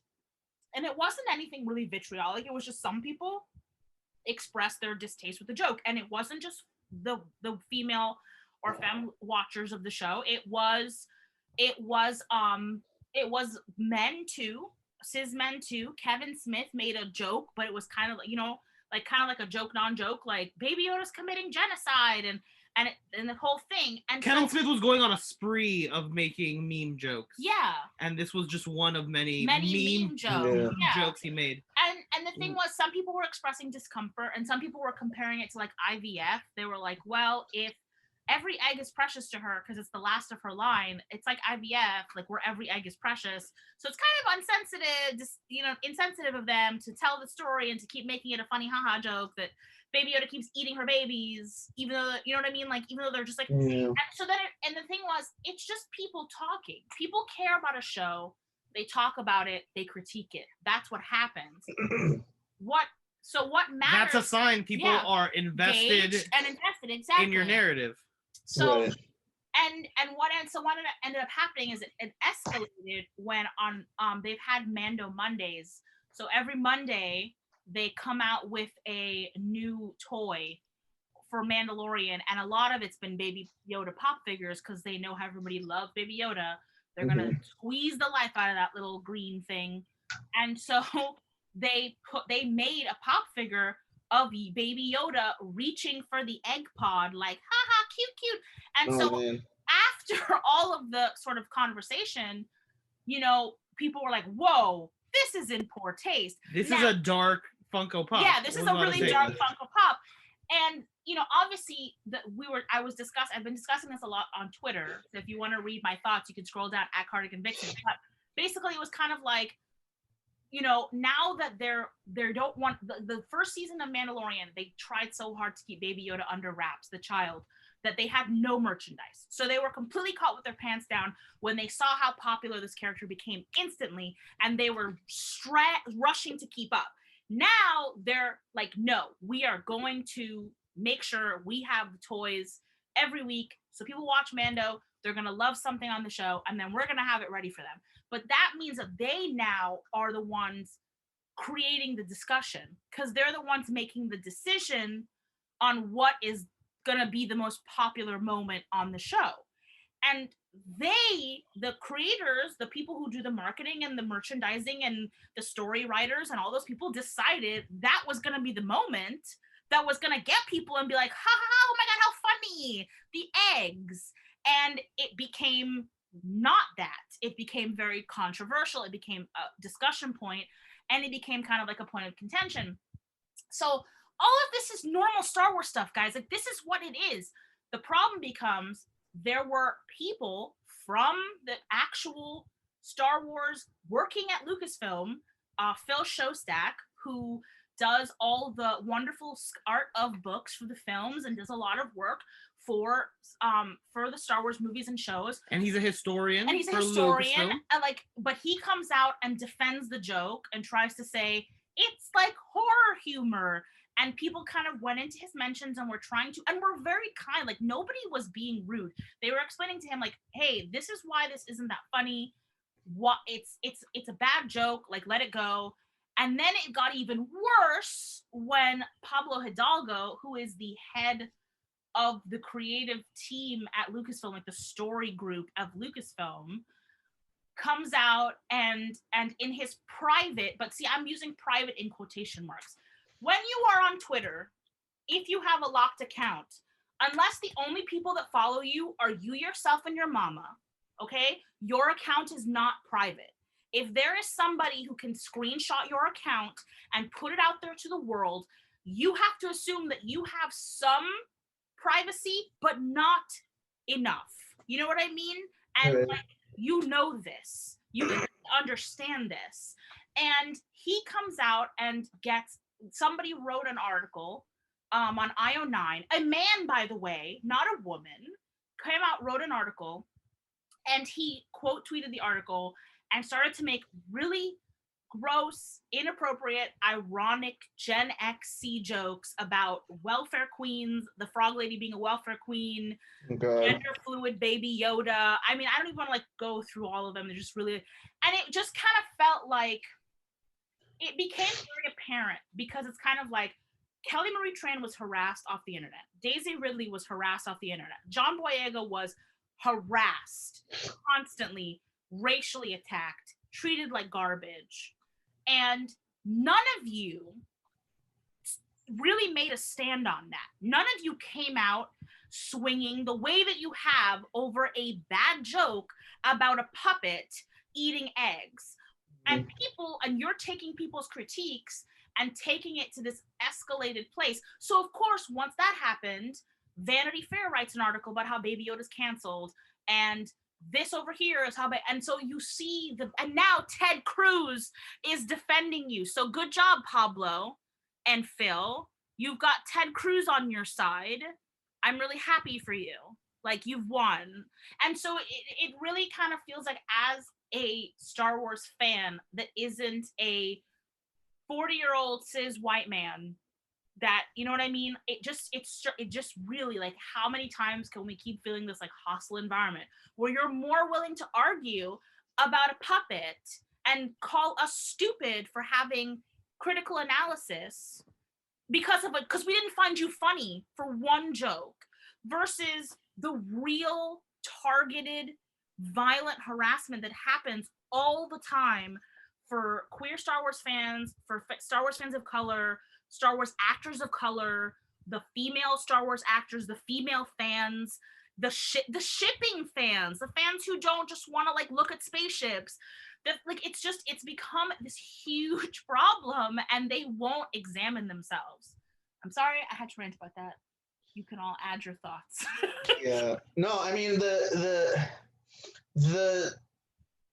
and it wasn't anything really vitriolic, it was just some people expressed their distaste with the joke. And it wasn't just the female or femme watchers of the show. It was men too, cis men too. Kevin Smith made a joke, but it was kind of like, you know, like a joke non-joke, like Baby Yoda's committing genocide and the whole thing. And Kevin Smith was going on a spree of making meme jokes. Yeah. And this was just one of many meme jokes he made. And the thing was, some people were expressing discomfort and some people were comparing it to like IVF. They were like, well, if every egg is precious to her because it's the last of her line. It's like IVF, like where every egg is precious. So it's kind of insensitive, just, insensitive of them to tell the story and to keep making it a funny haha joke that Baby Yoda keeps eating her babies, even though, you know what I mean? Like, even though they're just like, Yeah. and so then, and the thing was, it's just people talking. People care about a show. They talk about it. They critique it. That's what happens. What matters? That's a sign people are invested exactly in your narrative. So, Right. and what ended up happening is it escalated when they've had Mando Mondays. So every Monday they come out with a new toy for Mandalorian, and a lot of it's been Baby Yoda pop figures because they know how everybody loves Baby Yoda. They're gonna squeeze the life out of that little green thing, and so they made a pop figure of Baby Yoda reaching for the egg pod, like haha, cute. And after all of the sort of conversation, people were like, whoa, this is in poor taste. This is a dark Funko Pop. Yeah, this is a really dark Funko Pop. And obviously I've been discussing this a lot on Twitter. So if you want to read my thoughts, you can scroll down at Cardigan Vixen. But basically it was kind of like, now that they don't want the first season of Mandalorian, they tried so hard to keep Baby Yoda under wraps, the child, that they had no merchandise. So they were completely caught with their pants down when they saw how popular this character became instantly, and they were rushing to keep up. Now they're like, no, we are going to make sure we have the toys every week. So people watch Mando, they're going to love something on the show, and then we're going to have it ready for them. But that means that they now are the ones creating the discussion because they're the ones making the decision on what is going to be the most popular moment on the show. And the creators, the people who do the marketing and the merchandising and the story writers and all those people decided that was going to be the moment that was going to get people and be like, ha ha, oh my God, how funny, the eggs. And it became not that. It became very controversial. It became a discussion point, and it became kind of like a point of contention. So all of this is normal Star Wars stuff, guys. Like, this is what it is. The problem becomes there were people from the actual Star Wars working at Lucasfilm, Phil Shostak, who does all the wonderful art of books for the films and does a lot of work for the Star Wars movies and shows. And he's a historian. Lucasfilm. But he comes out and defends the joke and tries to say it's like horror humor. And people kind of went into his mentions and were very kind. Like, nobody was being rude. They were explaining to him, like, hey, this is why this isn't that funny. What it's a bad joke. Like, let it go. And then it got even worse when Pablo Hidalgo, who is the head of the creative team at Lucasfilm, like the story group of Lucasfilm, comes out and in his private, but see, I'm using private in quotation marks. When you are on Twitter, if you have a locked account, unless the only people that follow you are you yourself and your mama, okay, your account is not private. If there is somebody who can screenshot your account and put it out there to the world, you have to assume that you have some privacy, but not enough. You know what I mean? And you know this. You understand this. And he comes out and somebody wrote an article on IO9. A man, by the way, not a woman, came out, wrote an article, and he quote tweeted the article and started to make really gross, inappropriate, ironic Gen XC jokes about welfare queens, the frog lady being a welfare queen, gender fluid Baby Yoda. I mean, I don't even want to go through all of them. They're just really, and it just kind of felt like it became very apparent because it's kind of like Kelly Marie Tran was harassed off the internet. Daisy Ridley was harassed off the internet. John Boyega was harassed constantly, racially attacked, treated like garbage. And none of you really made a stand on that. None of you came out swinging the way that you have over a bad joke about a puppet eating eggs. And you're taking people's critiques and taking it to this escalated place. So of course, once that happened, Vanity Fair writes an article about how Baby Yoda's canceled, and this over here is how, and so you see and now Ted Cruz is defending you. So good job, Pablo and Phil. You've got Ted Cruz on your side. I'm really happy for you. Like, you've won. And so it really kind of feels like, as a Star Wars fan that isn't a 40-year-old cis white man, that, you know what I mean? It just really, like, how many times can we keep feeling this like hostile environment where you're more willing to argue about a puppet and call us stupid for having critical analysis because we didn't find you funny for one joke, versus the real targeted violent harassment that happens all the time for queer Star Wars fans, for Star Wars fans of color, Star Wars actors of color, the female Star Wars actors, the female fans, the shipping fans, the fans who don't just want to like look at spaceships. That, like, it's become this huge problem, and they won't examine themselves. I'm sorry, I had to rant about that. You can all add your thoughts. Yeah. No, I mean the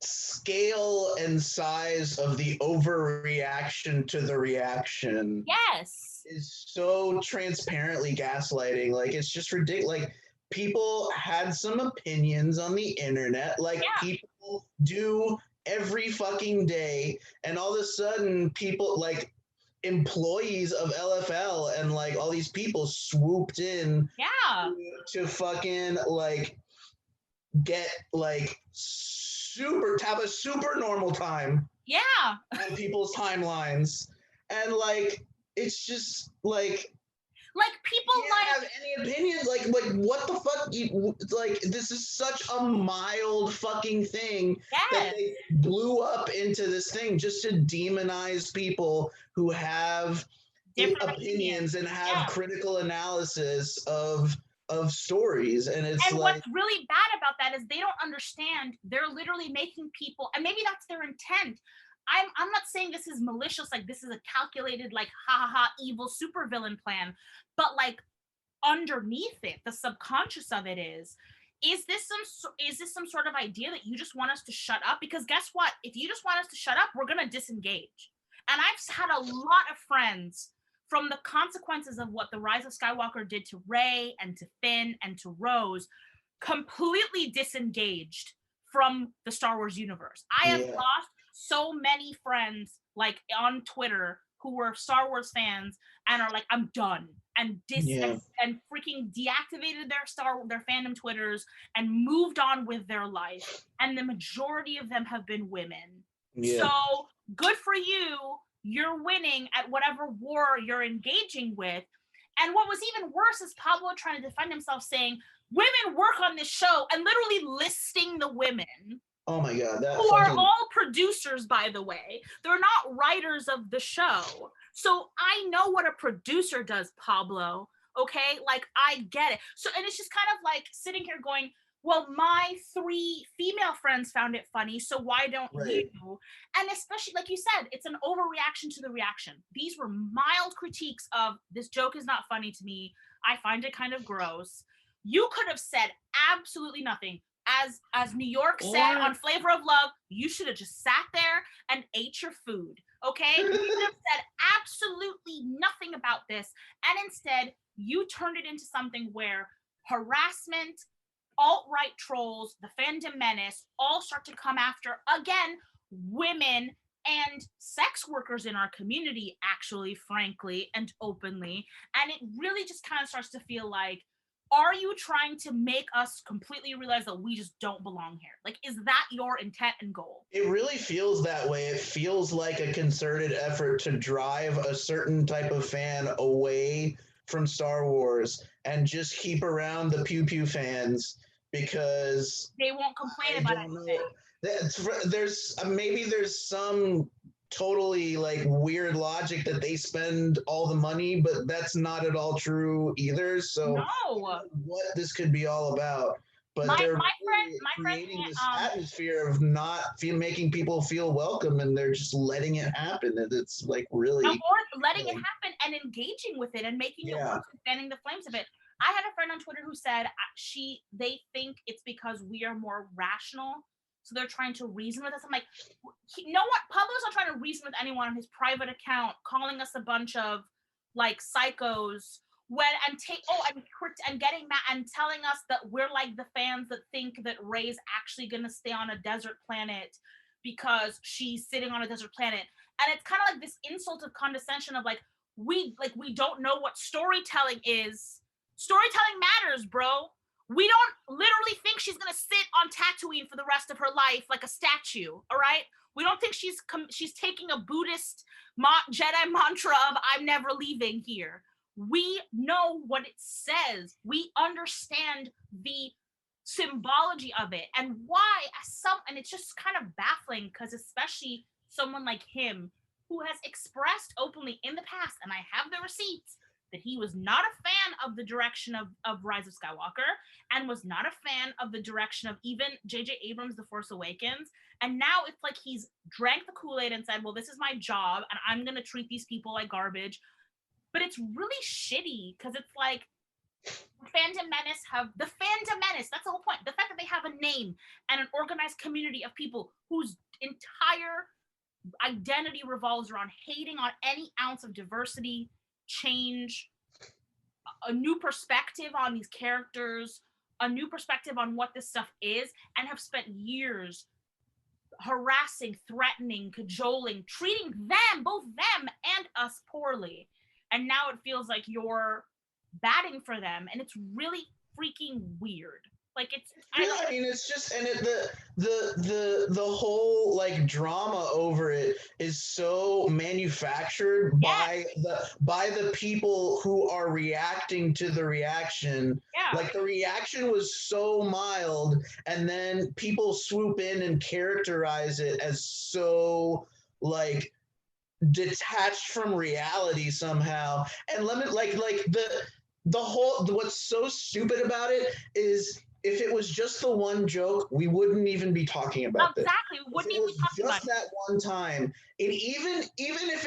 scale and size of the overreaction to the reaction, yes, is so transparently gaslighting. Like, it's just ridiculous. Like, people had some opinions on the internet, like people do every fucking day, and all of a sudden people, like employees of LFL and like all these people, swooped in to fucking like get like have a super normal time on people's timelines, and like it's just like people have any opinions, like what the fuck, like this is such a mild fucking thing that they blew up into this thing just to demonize people who have different opinions and have critical analysis of stories. And it's like, what's really bad about that is they don't understand. They're literally making people, and maybe that's their intent. I'm not saying this is malicious, like this is a calculated, like, evil supervillain plan, but like underneath it, the subconscious of it is this some sort of idea that you just want us to shut up? Because guess what? If you just want us to shut up, we're gonna disengage. And I've had a lot of friends, from the consequences of what the Rise of Skywalker did to Rey and to Finn and to Rose, completely disengaged from the Star Wars universe. I have lost so many friends, like on Twitter, who were Star Wars fans and are like, I'm done, and and freaking deactivated their fandom Twitters and moved on with their life. And the majority of them have been women. So good for you. You're winning at whatever war you're engaging with. And what was even worse is Pablo trying to defend himself, saying women work on this show, and literally listing the women. Oh my God. Who are all producers, by the way. They're not writers of the show. So I know what a producer does, Pablo. Okay? Like, I get it. So, and it's just kind of like sitting here going, well, my 3 female friends found it funny, so why don't you? And especially, like you said, it's an overreaction to the reaction. These were mild critiques of, this joke is not funny to me. I find it kind of gross. You could have said absolutely nothing. As New York said on Flavor of Love, you should have just sat there and ate your food, okay? You could have said absolutely nothing about this, and instead, you turned it into something where harassment, alt-right trolls, the fandom menace, all start to come after, again, women and sex workers in our community, actually, frankly, and openly. And it really just kind of starts to feel like, are you trying to make us completely realize that we just don't belong here? Like, is that your intent and goal? It really feels that way. It feels like a concerted effort to drive a certain type of fan away from Star Wars and just keep around the pew-pew fans, because they won't complain about anything. There's some totally like weird logic that they spend all the money, but that's not at all true either. So what this could be all about. But they're creating this atmosphere of not making people feel welcome, and they're just letting it happen. And it's like really, or letting it happen and engaging with it and making it work and fanning the flames of it. I had a friend on Twitter who said they think it's because we are more rational, so they're trying to reason with us. I'm like, Pablo's not trying to reason with anyone on his private account, calling us a bunch of like psychos and getting mad and telling us that we're like the fans that think that Rey's actually gonna stay on a desert planet because she's sitting on a desert planet. And it's kind of like this insult of condescension of like we don't know what storytelling is. Storytelling matters, bro. We don't literally think she's gonna sit on Tatooine for the rest of her life like a statue, all right? We don't think she's taking a Buddhist Jedi mantra of I'm never leaving here. We know what it says. We understand the symbology of it and why and it's just kind of baffling because especially someone like him who has expressed openly in the past, and I have the receipts, that he was not a fan of the direction of Rise of Skywalker and was not a fan of the direction of even J.J. Abrams' The Force Awakens. And now it's like he's drank the Kool-Aid and said, well, this is my job and I'm going to treat these people like garbage. But it's really shitty because it's like the Phantom Menace, that's the whole point. The fact that they have a name and an organized community of people whose entire identity revolves around hating on any ounce of diversity, change, a new perspective on these characters, a new perspective on what this stuff is, and have spent years harassing, threatening, cajoling, treating both them and us poorly. And now it feels like you're batting for them, and it's really freaking weird. Like it's just, and the whole like drama over it is so manufactured by the people who are reacting to the reaction. Yeah. Like the reaction was so mild, and then people swoop in and characterize it as so like detached from reality somehow. And let me like the whole, what's so stupid about it is if it was just the one joke, we wouldn't even be talking about this. Exactly. We wouldn't even be talking about it. Just that one time. And even if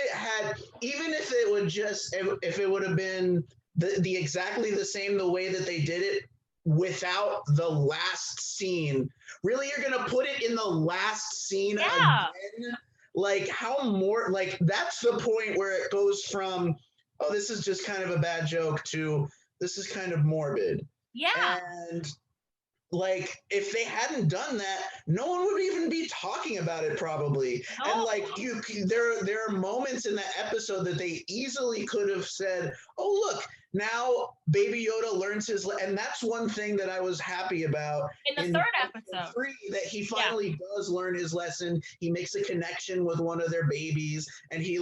it would have been the exactly the same the way that they did it without the last scene. Really, you're gonna put it in the last scene again? Like how more like that's the point where it goes from, oh, this is just kind of a bad joke to this is kind of morbid. Yeah. And like if they hadn't done that, no one would even be talking about it probably. No. And like there are moments in that episode that they easily could have said, oh look, now Baby Yoda learns his and that's one thing that I was happy about in the third episode 3, that he finally does learn his lesson. He makes a connection with one of their babies, and he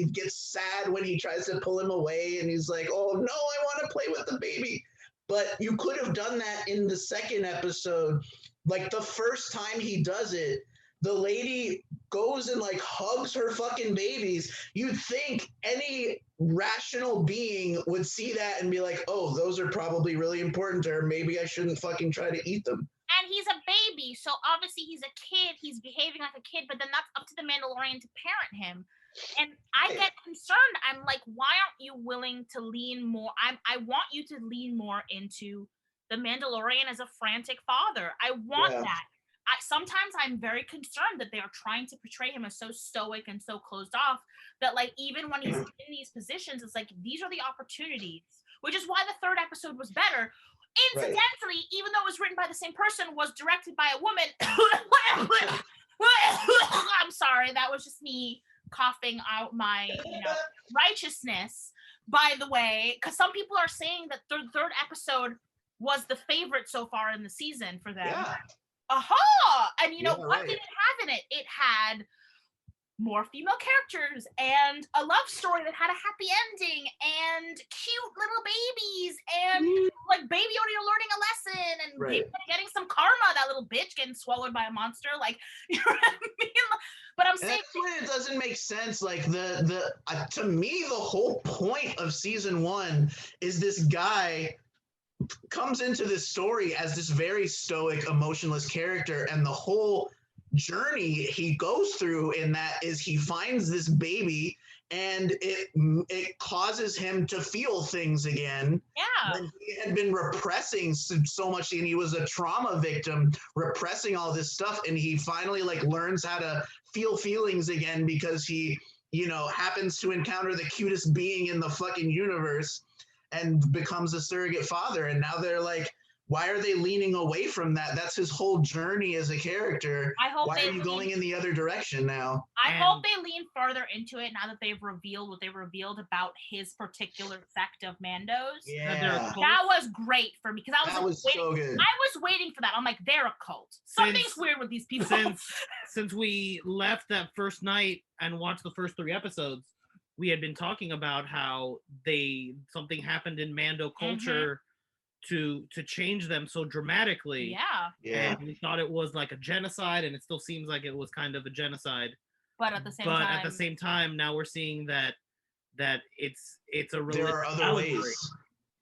gets sad when he tries to pull him away, and he's like, oh no, I want to play with the baby. But you could have done that in the second episode. Like the first time he does it, the lady goes and like hugs her fucking babies. You'd think any rational being would see that and be like, oh, those are probably really important to her. Maybe I shouldn't fucking try to eat them. And he's a baby, so obviously he's a kid. He's behaving like a kid, but then that's up to the Mandalorian to parent him. And I get concerned. I'm like, why aren't you willing to lean more? I want you to lean more into the Mandalorian as a frantic father. I want that. Sometimes I'm very concerned that they are trying to portray him as so stoic and so closed off that like even when he's in these positions, it's like these are the opportunities, which is why the third episode was better. Incidentally, even though it was written by the same person, was directed by a woman. I'm sorry, that was just me coughing out my righteousness, by the way, because some people are saying that the third episode was the favorite so far in the season for them. And you know what did it have in it? It had more female characters and a love story that had a happy ending and cute little babies and like Baby Yoda learning a lesson and getting some karma, that little bitch getting swallowed by a monster, like, you know what I mean? But I'm saying that's when it doesn't make sense. Like the to me, the whole point of season 1 is this guy comes into this story as this very stoic, emotionless character, and the whole journey he goes through in that is he finds this baby and it causes him to feel things again. Yeah. When he had been repressing so much, and he was a trauma victim, repressing all this stuff, and he finally like learns how to feel feelings again because he, you know, happens to encounter the cutest being in the fucking universe and becomes a surrogate father. And now they're like, why are they leaning away from that? That's his whole journey as a character. Why are you going in the other direction now? I hope they lean further into it now that they've revealed what they revealed about his particular sect of Mandos. Yeah. That was great for me because that was so good. I was waiting for that. I'm like, they're a cult. Something's weird with these people. Since we left that first night and watched the first 3 episodes, we had been talking about how something happened in Mando culture to change them so dramatically. Yeah. And we thought it was like a genocide, and it still seems like it was kind of a genocide. But at the same time, now we're seeing that it's a there are other ways.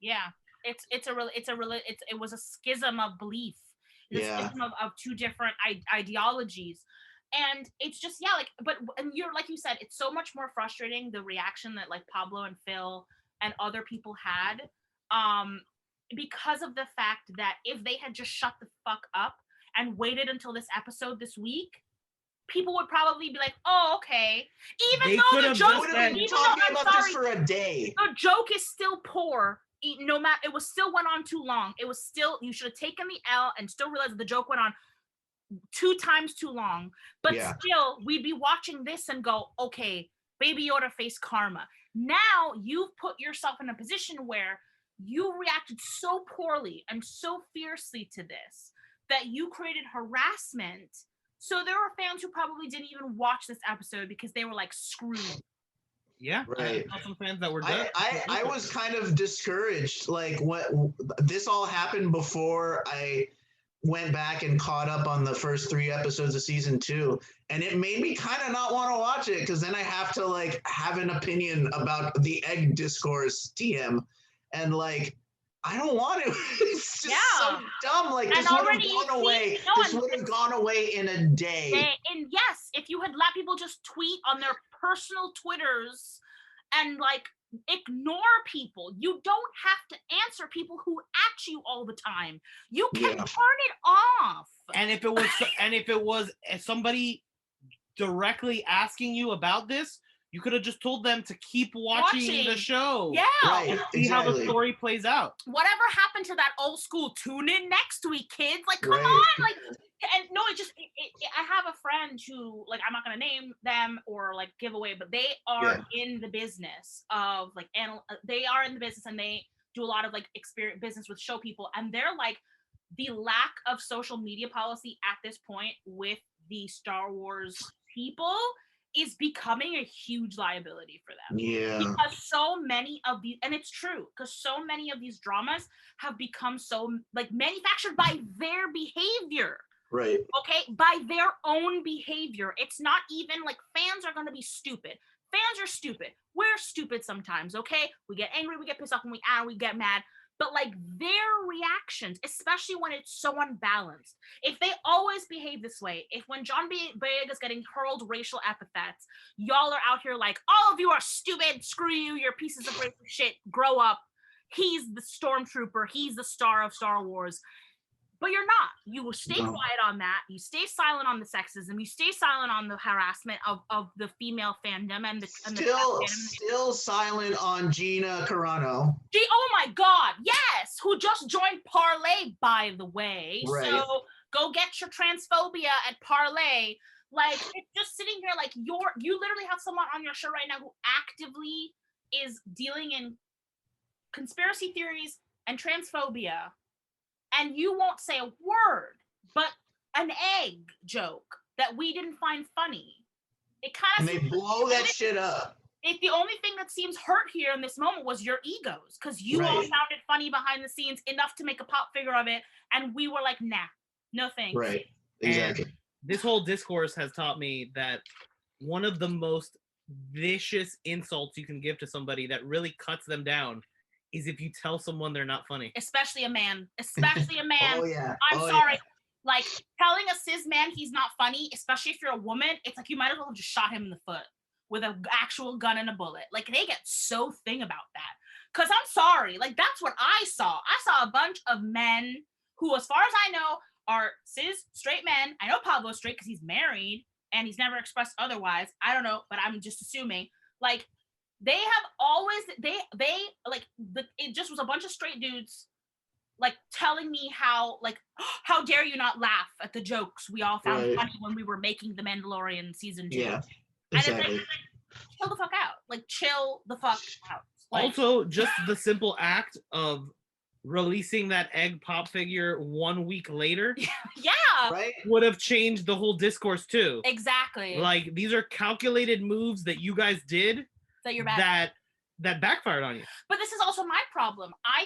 Yeah. It was a schism of belief. It's a schism of 2 different ideologies. And it's just, and you're, like you said, it's so much more frustrating, the reaction that like Pablo and Phil and other people had, because of the fact that if they had just shut the fuck up and waited until this episode this week, people would probably be like, oh, okay. Even though the joke, this for a day. The joke is still poor. No matter, it was still went on too long. It was still, you should have taken the L and still realized the joke went on 2 times too long. But still, we'd be watching this and go, okay, Baby Yoda faced karma. Now you've put yourself in a position where you reacted so poorly and so fiercely to this that you created harassment. So there were fans who probably didn't even watch this episode because they were like, screwed. Yeah, right. I saw some fans that were dead. I was kind of discouraged. Like, what this all happened before I went back and caught up on the first 3 episodes of season 2, and it made me kind of not want to watch it because then I have to like have an opinion about the egg discourse, TM, and like I don't want to. It's just so dumb. Like, this would have gone away. This would have gone away in a day. And yes, if you had let people just tweet on their personal Twitters and like ignore people, you don't have to answer people who at you all the time. You can turn it off. And if it was somebody directly asking you about this, you could have just told them to keep watching the show. Yeah. Right, see how the story plays out. Whatever happened to that old school tune in next week, kids? Like, come on. Like, and no, I have a friend who, like, I'm not going to name them or like give away, but they are in the business of like, they are in the business and they do a lot of like business with show people. And they're like, the lack of social media policy at this point with the Star Wars people is becoming a huge liability for them. Yeah. Because so many of these, and it's true, because so many of these dramas have become so like manufactured by their behavior. Right. Okay, by their own behavior. It's not even like fans are going to be stupid. Fans are stupid. We're stupid sometimes, okay? We get angry, we get pissed off, and we get mad. But like their reactions, especially when it's so unbalanced, if they always behave this way, if when John Boyega's getting hurled racial epithets, y'all are out here like, all of you are stupid, screw you, you're pieces of racist shit, grow up. He's the stormtrooper, he's the star of Star Wars. But you're not. You will stay quiet on that. You stay silent on the sexism. You stay silent on the harassment of the female fandom and still silent on Gina Carano. Oh my God, yes, who just joined Parlay, by the way. Right. So go get your transphobia at Parlay. Like, it's just sitting here like you literally have someone on your show right now who actively is dealing in conspiracy theories and transphobia. And you won't say a word, but an egg joke that we didn't find funny. It kind of they blow that shit up. The only thing that seems hurt here in this moment was your egos, because you all found it funny behind the scenes enough to make a pop figure of it, and we were like, nah, no thanks. Right, exactly. And this whole discourse has taught me that one of the most vicious insults you can give to somebody that really cuts them down is if you tell someone they're not funny. Especially a man. Oh, yeah. I'm sorry. Yeah. Like, telling a cis man he's not funny, especially if you're a woman, it's like you might as well have just shot him in the foot. with an actual gun and a bullet. Like, they get so thing about that. Because I'm sorry, like, that's what I saw. I saw a bunch of men who, as far as I know, are cis, straight men. I know Pablo's straight because he's married and he's never expressed otherwise. I don't know, but I'm just assuming. Like, they have always, it just was a bunch of straight dudes, like, telling me how, like, how dare you not laugh at the jokes we all found funny when we were making The Mandalorian season 2. Yeah, exactly. And it's like, chill the fuck out. Like, chill the fuck out. Like, also, just the simple act of releasing that egg pop figure 1 week later yeah, Right? would have changed the whole discourse too. exactly. Like, these are calculated moves that you guys did that you're bad. that backfired on you. But this is also my problem. I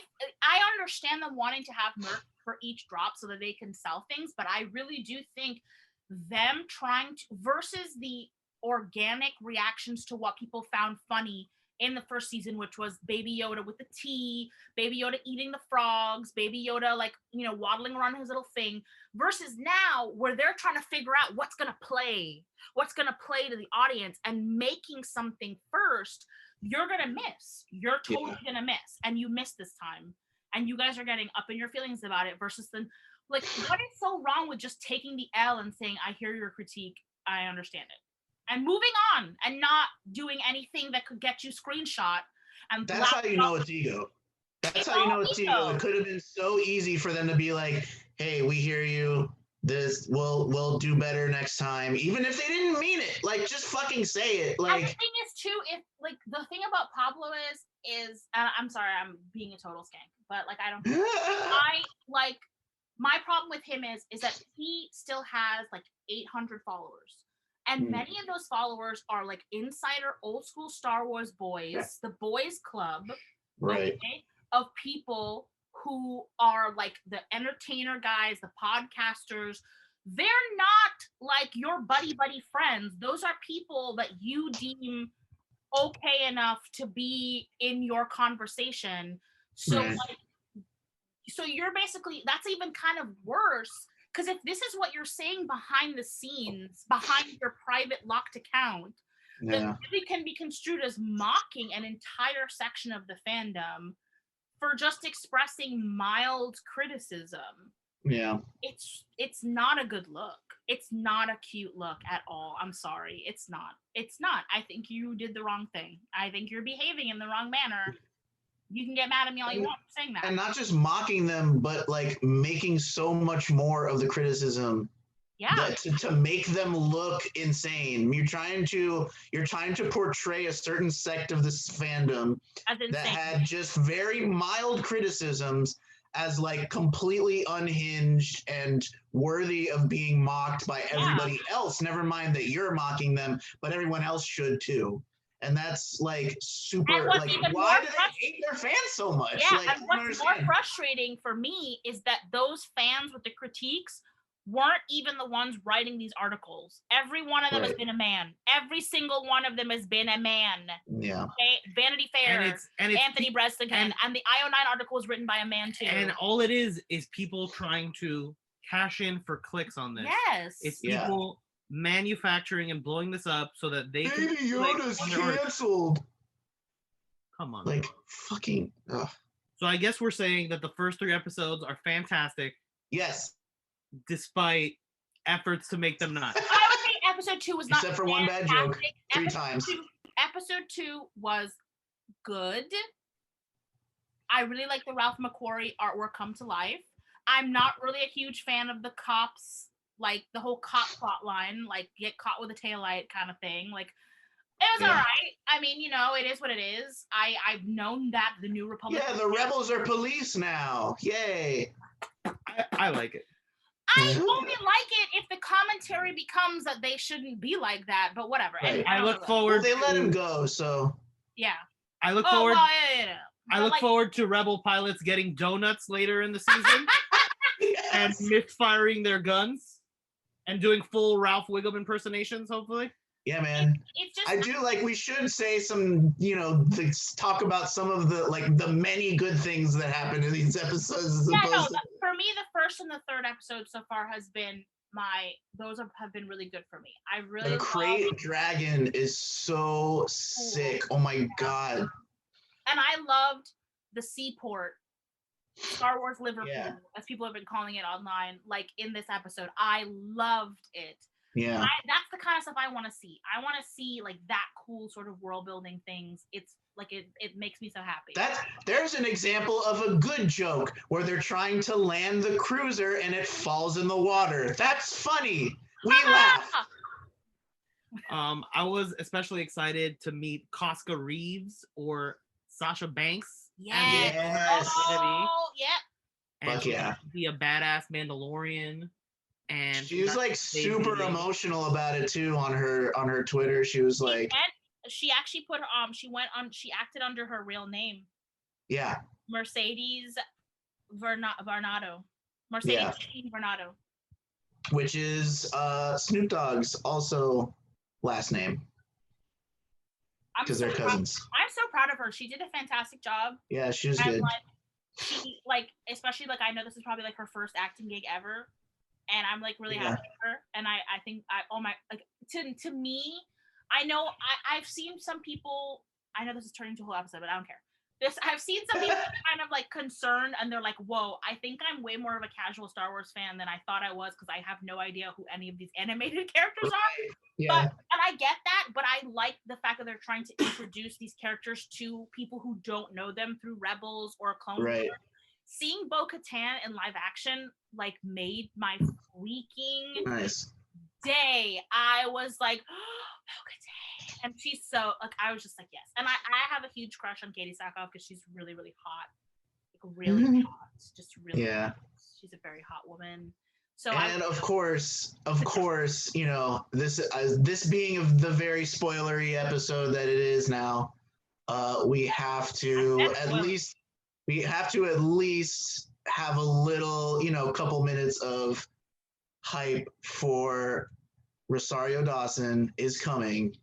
understand them wanting to have merch for each drop so that they can sell things, but I really do think them trying to versus the organic reactions to what people found funny in the first season, which was Baby Yoda with the tea, Baby Yoda eating the frogs, Baby Yoda, like, you know, waddling around his little thing, versus now where they're trying to figure out what's going to play to the audience and making something first. You're going to miss. You're totally going to miss. And you missed this time. And you guys are getting up in your feelings about it versus then, like, what is so wrong with just taking the L and saying, I hear your critique, I understand it, and moving on and not doing anything that could get you screenshot. And That's how you know it's ego. That's how you know it's ego. It could have been so easy for them to be like, hey, we hear you. This we'll do better next time. Even if they didn't mean it. Like, just fucking say it. Like, and the thing is too, if like the thing about Pablo is I'm sorry, I'm being a total skank, but like I don't I like my problem with him is that he still has like 800 followers. And many of those followers are like insider old school Star Wars boys, the boys club, right, okay, of people who are like the entertainer guys, the podcasters. They're not like your buddy friends. Those are people that you deem okay enough to be in your conversation. So like, so you're basically, that's even kind of worse. Because if this is what you're saying behind the scenes, behind your private locked account, then it can be construed as mocking an entire section of the fandom for just expressing mild criticism. Yeah. It's not a good look. It's not a cute look at all. I'm sorry. It's not. It's not. I think you did the wrong thing. I think you're behaving in the wrong manner. You can get mad at me all you want for saying that. And not just mocking them, but like making so much more of the criticism. Yeah. To make them look insane. You're trying to portray a certain sect of this fandom that had just very mild criticisms as like completely unhinged and worthy of being mocked by everybody else. Never mind that you're mocking them, but everyone else should too. And that's like super, like, why do they hate their fans so much? Yeah, like, and what's more frustrating for me is that those fans with the critiques weren't even the ones writing these articles. Every one of them has been a man. Every single one of them has been a man. Yeah. Okay? Vanity Fair, and it's Anthony Breslin, and the IO9 article was written by a man too. And all it is people trying to cash in for clicks on this. Yes. It's people manufacturing and blowing this up so that they can Baby Yoda's canceled. Come on. Like, fucking. Ugh. So I guess we're saying that the first 3 episodes are fantastic. Yes. Despite efforts to make them not. I would say episode 2 was not except for one bad joke 3 episode times. Episode 2 was good. I really like the Ralph McQuarrie artwork come to life. I'm not really a huge fan of the cops, like the whole cop plot line, like get caught with a taillight kind of thing. Like, it was all right. I mean, you know, it is what it is. I've known that the New Republic. Yeah, the rebels are police now. Yay. I like it. I only like it if the commentary becomes that they shouldn't be like that, but whatever. Right. I look forward. Well, they let him go, so. Yeah. I look forward. Well, I look forward to rebel pilots getting donuts later in the season and misfiring their guns and doing full Ralph Wiggum impersonations, hopefully. Yeah, man. It's just, I do like, we should say some, you know, talk about some of the, like, the many good things that happen in these episodes. As opposed to... for me, the first and the third episode so far has been those have been really good for me. I The really Crate Dragon is so sick. Oh my god. and I loved the Seaport, Star Wars Liverpool, Yeah. as people have been calling it online, like in this episode. I loved it. Yeah. That's the kind of stuff I want to see. I want to see like that cool sort of world building things. It's like it makes me so happy. There's an example of a good joke where they're trying to land the cruiser and it falls in the water. That's funny. We laugh. I was especially excited to meet Casca Reeves or Sasha Banks. Yes. Oh, yeah. And Fuck she yeah. has to be a badass Mandalorian. And She was like super emotional about it too on her Twitter. She was like, she actually put she acted under her real name. Yeah. Mercedes Varnado. Mercedes Varnado. Which is Snoop Dogg's also last name. Because they're cousins. I'm so proud of her. She did a fantastic job. Yeah, she was good. Like, especially like I know this is probably like her first acting gig ever, and I'm like really happy for her. And I think to me, I know I've seen some people. I know this is turning into a whole episode, but I don't care. I've seen some people kind of like concerned, and they're like, "Whoa, I think I'm way more of a casual Star Wars fan than I thought I was because I have no idea who any of these animated characters are." Yeah. And I get that, but I like the fact that they're trying to introduce these characters to people who don't know them through Rebels or Clone Wars. Seeing Bo-Katan in live action like made my freaking day. I was like, oh, Bo-Katan. And she's so like I was just like, yes. And I have a huge crush on Katie Sackhoff because she's really, really hot. Like really hot. Just really hot. She's a very hot woman. So of course, you know, this being of the very spoilery episode that it is now, we have to at least have a little, you know, couple minutes of hype for Rosario Dawson is coming,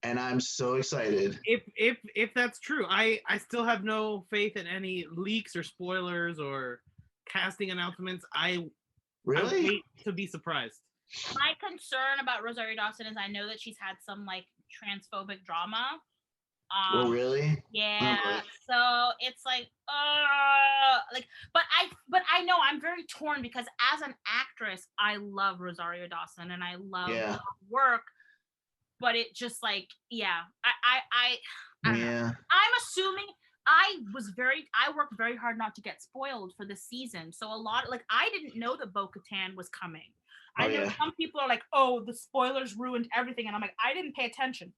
and I'm so excited. If that's true, I still have no faith in any leaks or spoilers or casting announcements. I wait to be surprised. My concern about Rosario Dawson is I know that she's had some like transphobic drama. Oh really? Yeah. So it's like, but I know I'm very torn because as an actress, I love Rosario Dawson and I love her work. But it just like, I don't know. I'm assuming I worked very hard not to get spoiled for this season. So a lot, like, I didn't know that Bo-Katan was coming. I know some people are like, oh, the spoilers ruined everything. And I'm like, I didn't pay attention.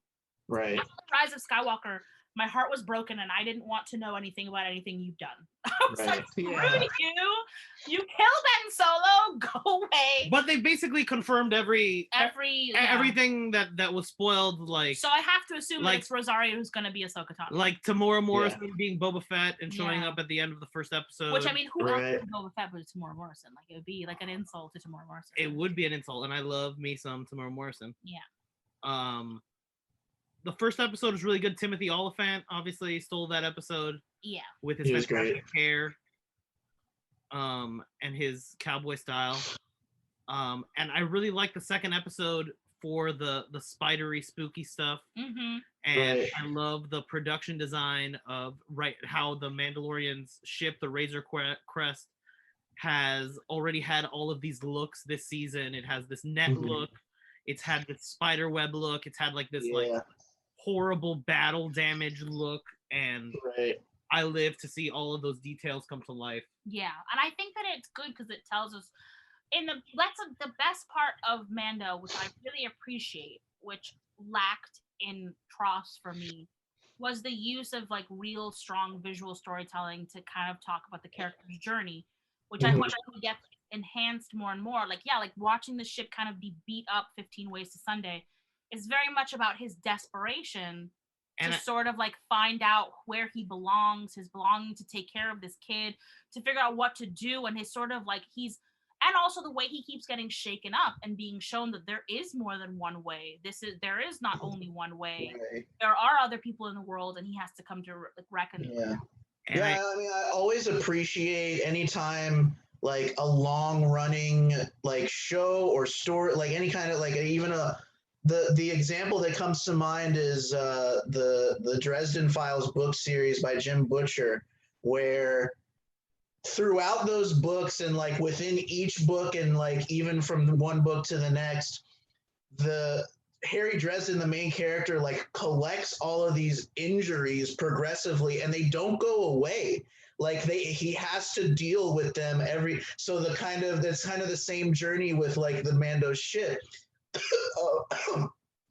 Right. After the Rise of Skywalker, my heart was broken and I didn't want to know anything about anything you've done. I was like, screw you. You killed Ben Solo. Go away. But they basically confirmed everything that was spoiled. Like, so I have to assume that it's Rosario who's going to be Ahsoka Tano. Like Tamora Morrison being Boba Fett and showing up at the end of the first episode. Which, I mean, who else would Boba Fett but Tamora Morrison? Like, it would be like an insult to Tamora Morrison. It would be an insult, and I love me some Tamora Morrison. Yeah. The first episode was really good. Timothy Olyphant obviously stole that episode. Yeah. With his fantastic hair. And his cowboy style. And I really like the second episode for the spidery, spooky stuff. Mm-hmm. And I love the production design of how the Mandalorian's ship, the Razor Crest, has already had all of these looks this season. It has this net look. It's had this spider web look. It's had like this like horrible battle damage look, and I live to see all of those details come to life. Yeah, and I think that it's good because it tells us that's the best part of Mando, which I really appreciate, which lacked in Tross for me, was the use of like real strong visual storytelling to kind of talk about the character's journey, which I wish I could get enhanced more and more. Like watching the ship kind of be beat up 15 Ways to Sunday is very much about his desperation to sort of like find out where he belongs, his belonging to take care of this kid, to figure out what to do, and his sort of like and also the way he keeps getting shaken up and being shown that there is more than one way. There is not only one way. There are other people in the world, and he has to come to reckon. I mean, I always appreciate anytime like a long running like show or story, like any kind of like even the example that comes to mind is the Dresden Files book series by Jim Butcher, where throughout those books and like within each book and like even from one book to the next, the Harry Dresden, the main character, like collects all of these injuries progressively and they don't go away. Like he has to deal with them so that's kind of the same journey with like the Mando shit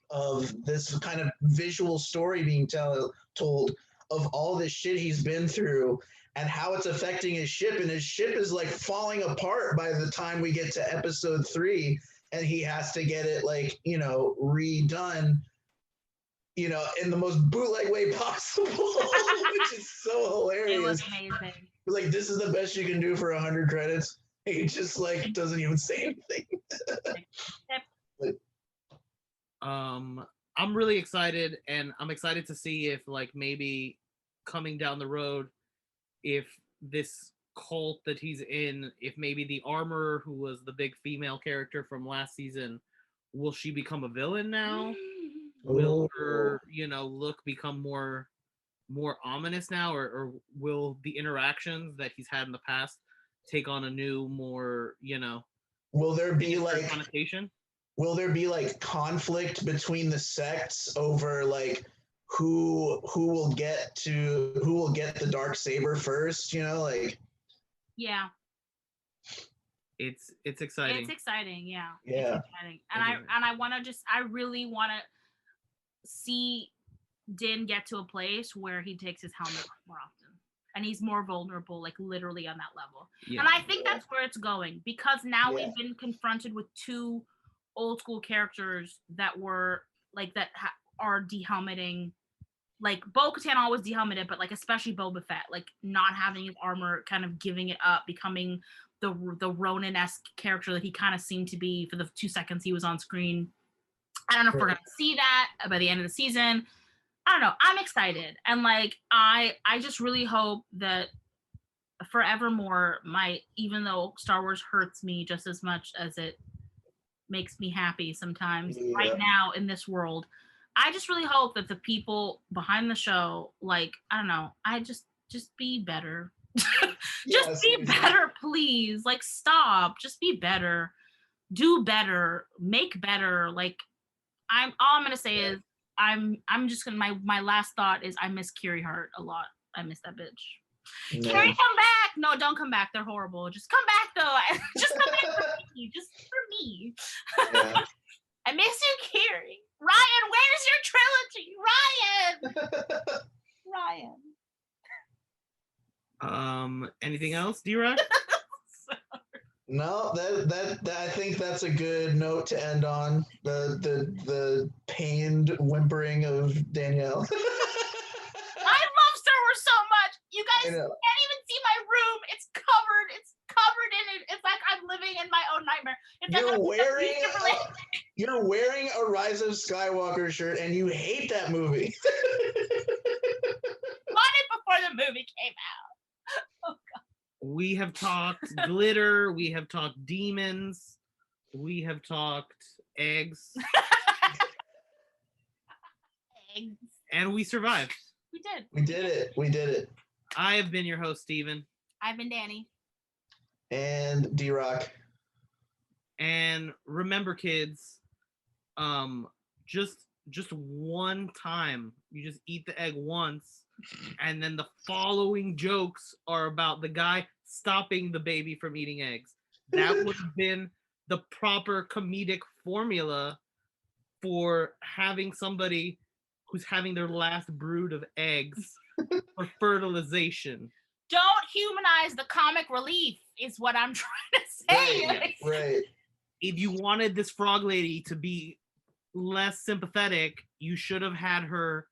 of this kind of visual story being told of all this shit he's been through and how it's affecting his ship. And his ship is like falling apart by the time we get to episode 3 and he has to get it like, redone, in the most bootleg way possible, which is so hilarious. It was amazing. Like, this is the best you can do for 100 credits. He just like doesn't even say anything. I'm really excited, and I'm excited to see if like maybe coming down the road, if this cult that he's in, if maybe the armorer who was the big female character from last season, will she become a villain now? Will her, look become more ominous now, or will the interactions that he's had in the past take on a new, more, will there be like connotation? Will there be like conflict between the sects over like who will get the dark saber first? Like. Yeah. It's exciting. It's exciting, yeah. Yeah. It's exciting. And I really want to see Din get to a place where he takes his helmet off more often. And he's more vulnerable, like literally on that level. Yeah. And I think that's where it's going, because now we've been confronted with 2 old school characters that were like are dehelmeting. Like Bo-Katan always dehelmeted, but like especially Boba Fett, like not having his armor, kind of giving it up, becoming the Ronin-esque character that he kind of seemed to be for the 2 seconds he was on screen. I don't know if we're gonna see that by the end of the season. I don't know. I'm excited, and like I just really hope that forevermore, even though Star Wars hurts me just as much as it makes me happy sometimes, right now in this world, I just really hope that the people behind the show, like, I don't know, just be better. Just be better, please. Like, stop. Just be better. Do better. Make better. Like, all I'm gonna say is I'm just gonna my last thought is I miss Kiri Hart a lot. I miss that bitch. No. Kiri, come back. No, don't come back. They're horrible. Just come back though. Just come back for me. Just for me. Yeah. I miss you, Kiri. Ryan, where's your trilogy? Ryan. Anything else, D-Rock? No, that I think that's a good note to end on. The pained whimpering of Danielle. I love Star Wars so much. You guys can't even see my room. It's covered in it. It's like I'm living in my own nightmare. You're wearing a Rise of Skywalker shirt and you hate that movie. Bought it before the movie came out. Oh God. We have talked glitter. We have talked demons. We have talked eggs. Eggs. And we survived. We did. We did it. I have been your host, Steven. I've been Danny. And D-Rock. And remember, kids, just one time, you just eat the egg once, and then the following jokes are about the guy stopping the baby from eating eggs. That would have been the proper comedic formula for having somebody who's having their last brood of eggs for fertilization. Don't humanize the comic relief is what I'm trying to say. Right. If you wanted this frog lady to be less sympathetic, you should have had her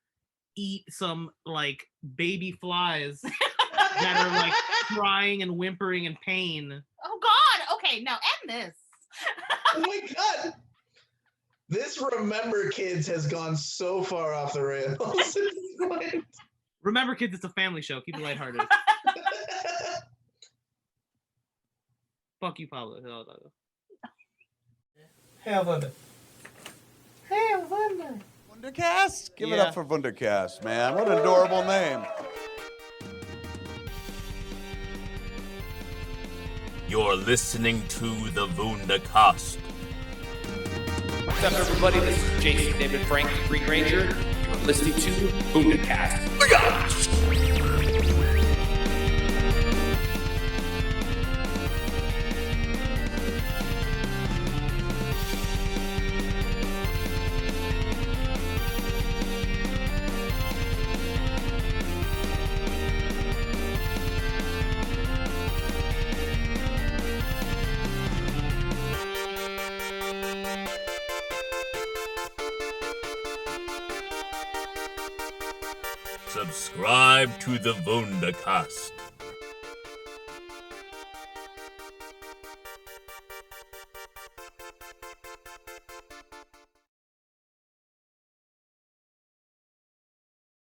eat some like baby flies that are like crying and whimpering in pain. Oh God. Okay, now end this. Oh my God. This Remember Kids has gone so far off the rails. Remember, kids, it's a family show. Keep it lighthearted. Fuck you, Pablo Hidalgo. Hail Vunda. Hail Vunda. Vundacast? Give it Yeah. up for Vundacast, man. What an adorable name. You're listening to the Vundacast. What's up, everybody? This is Jason David Frank, Green Ranger. You're listening to Vundacast. Subscribe to the Vundacast.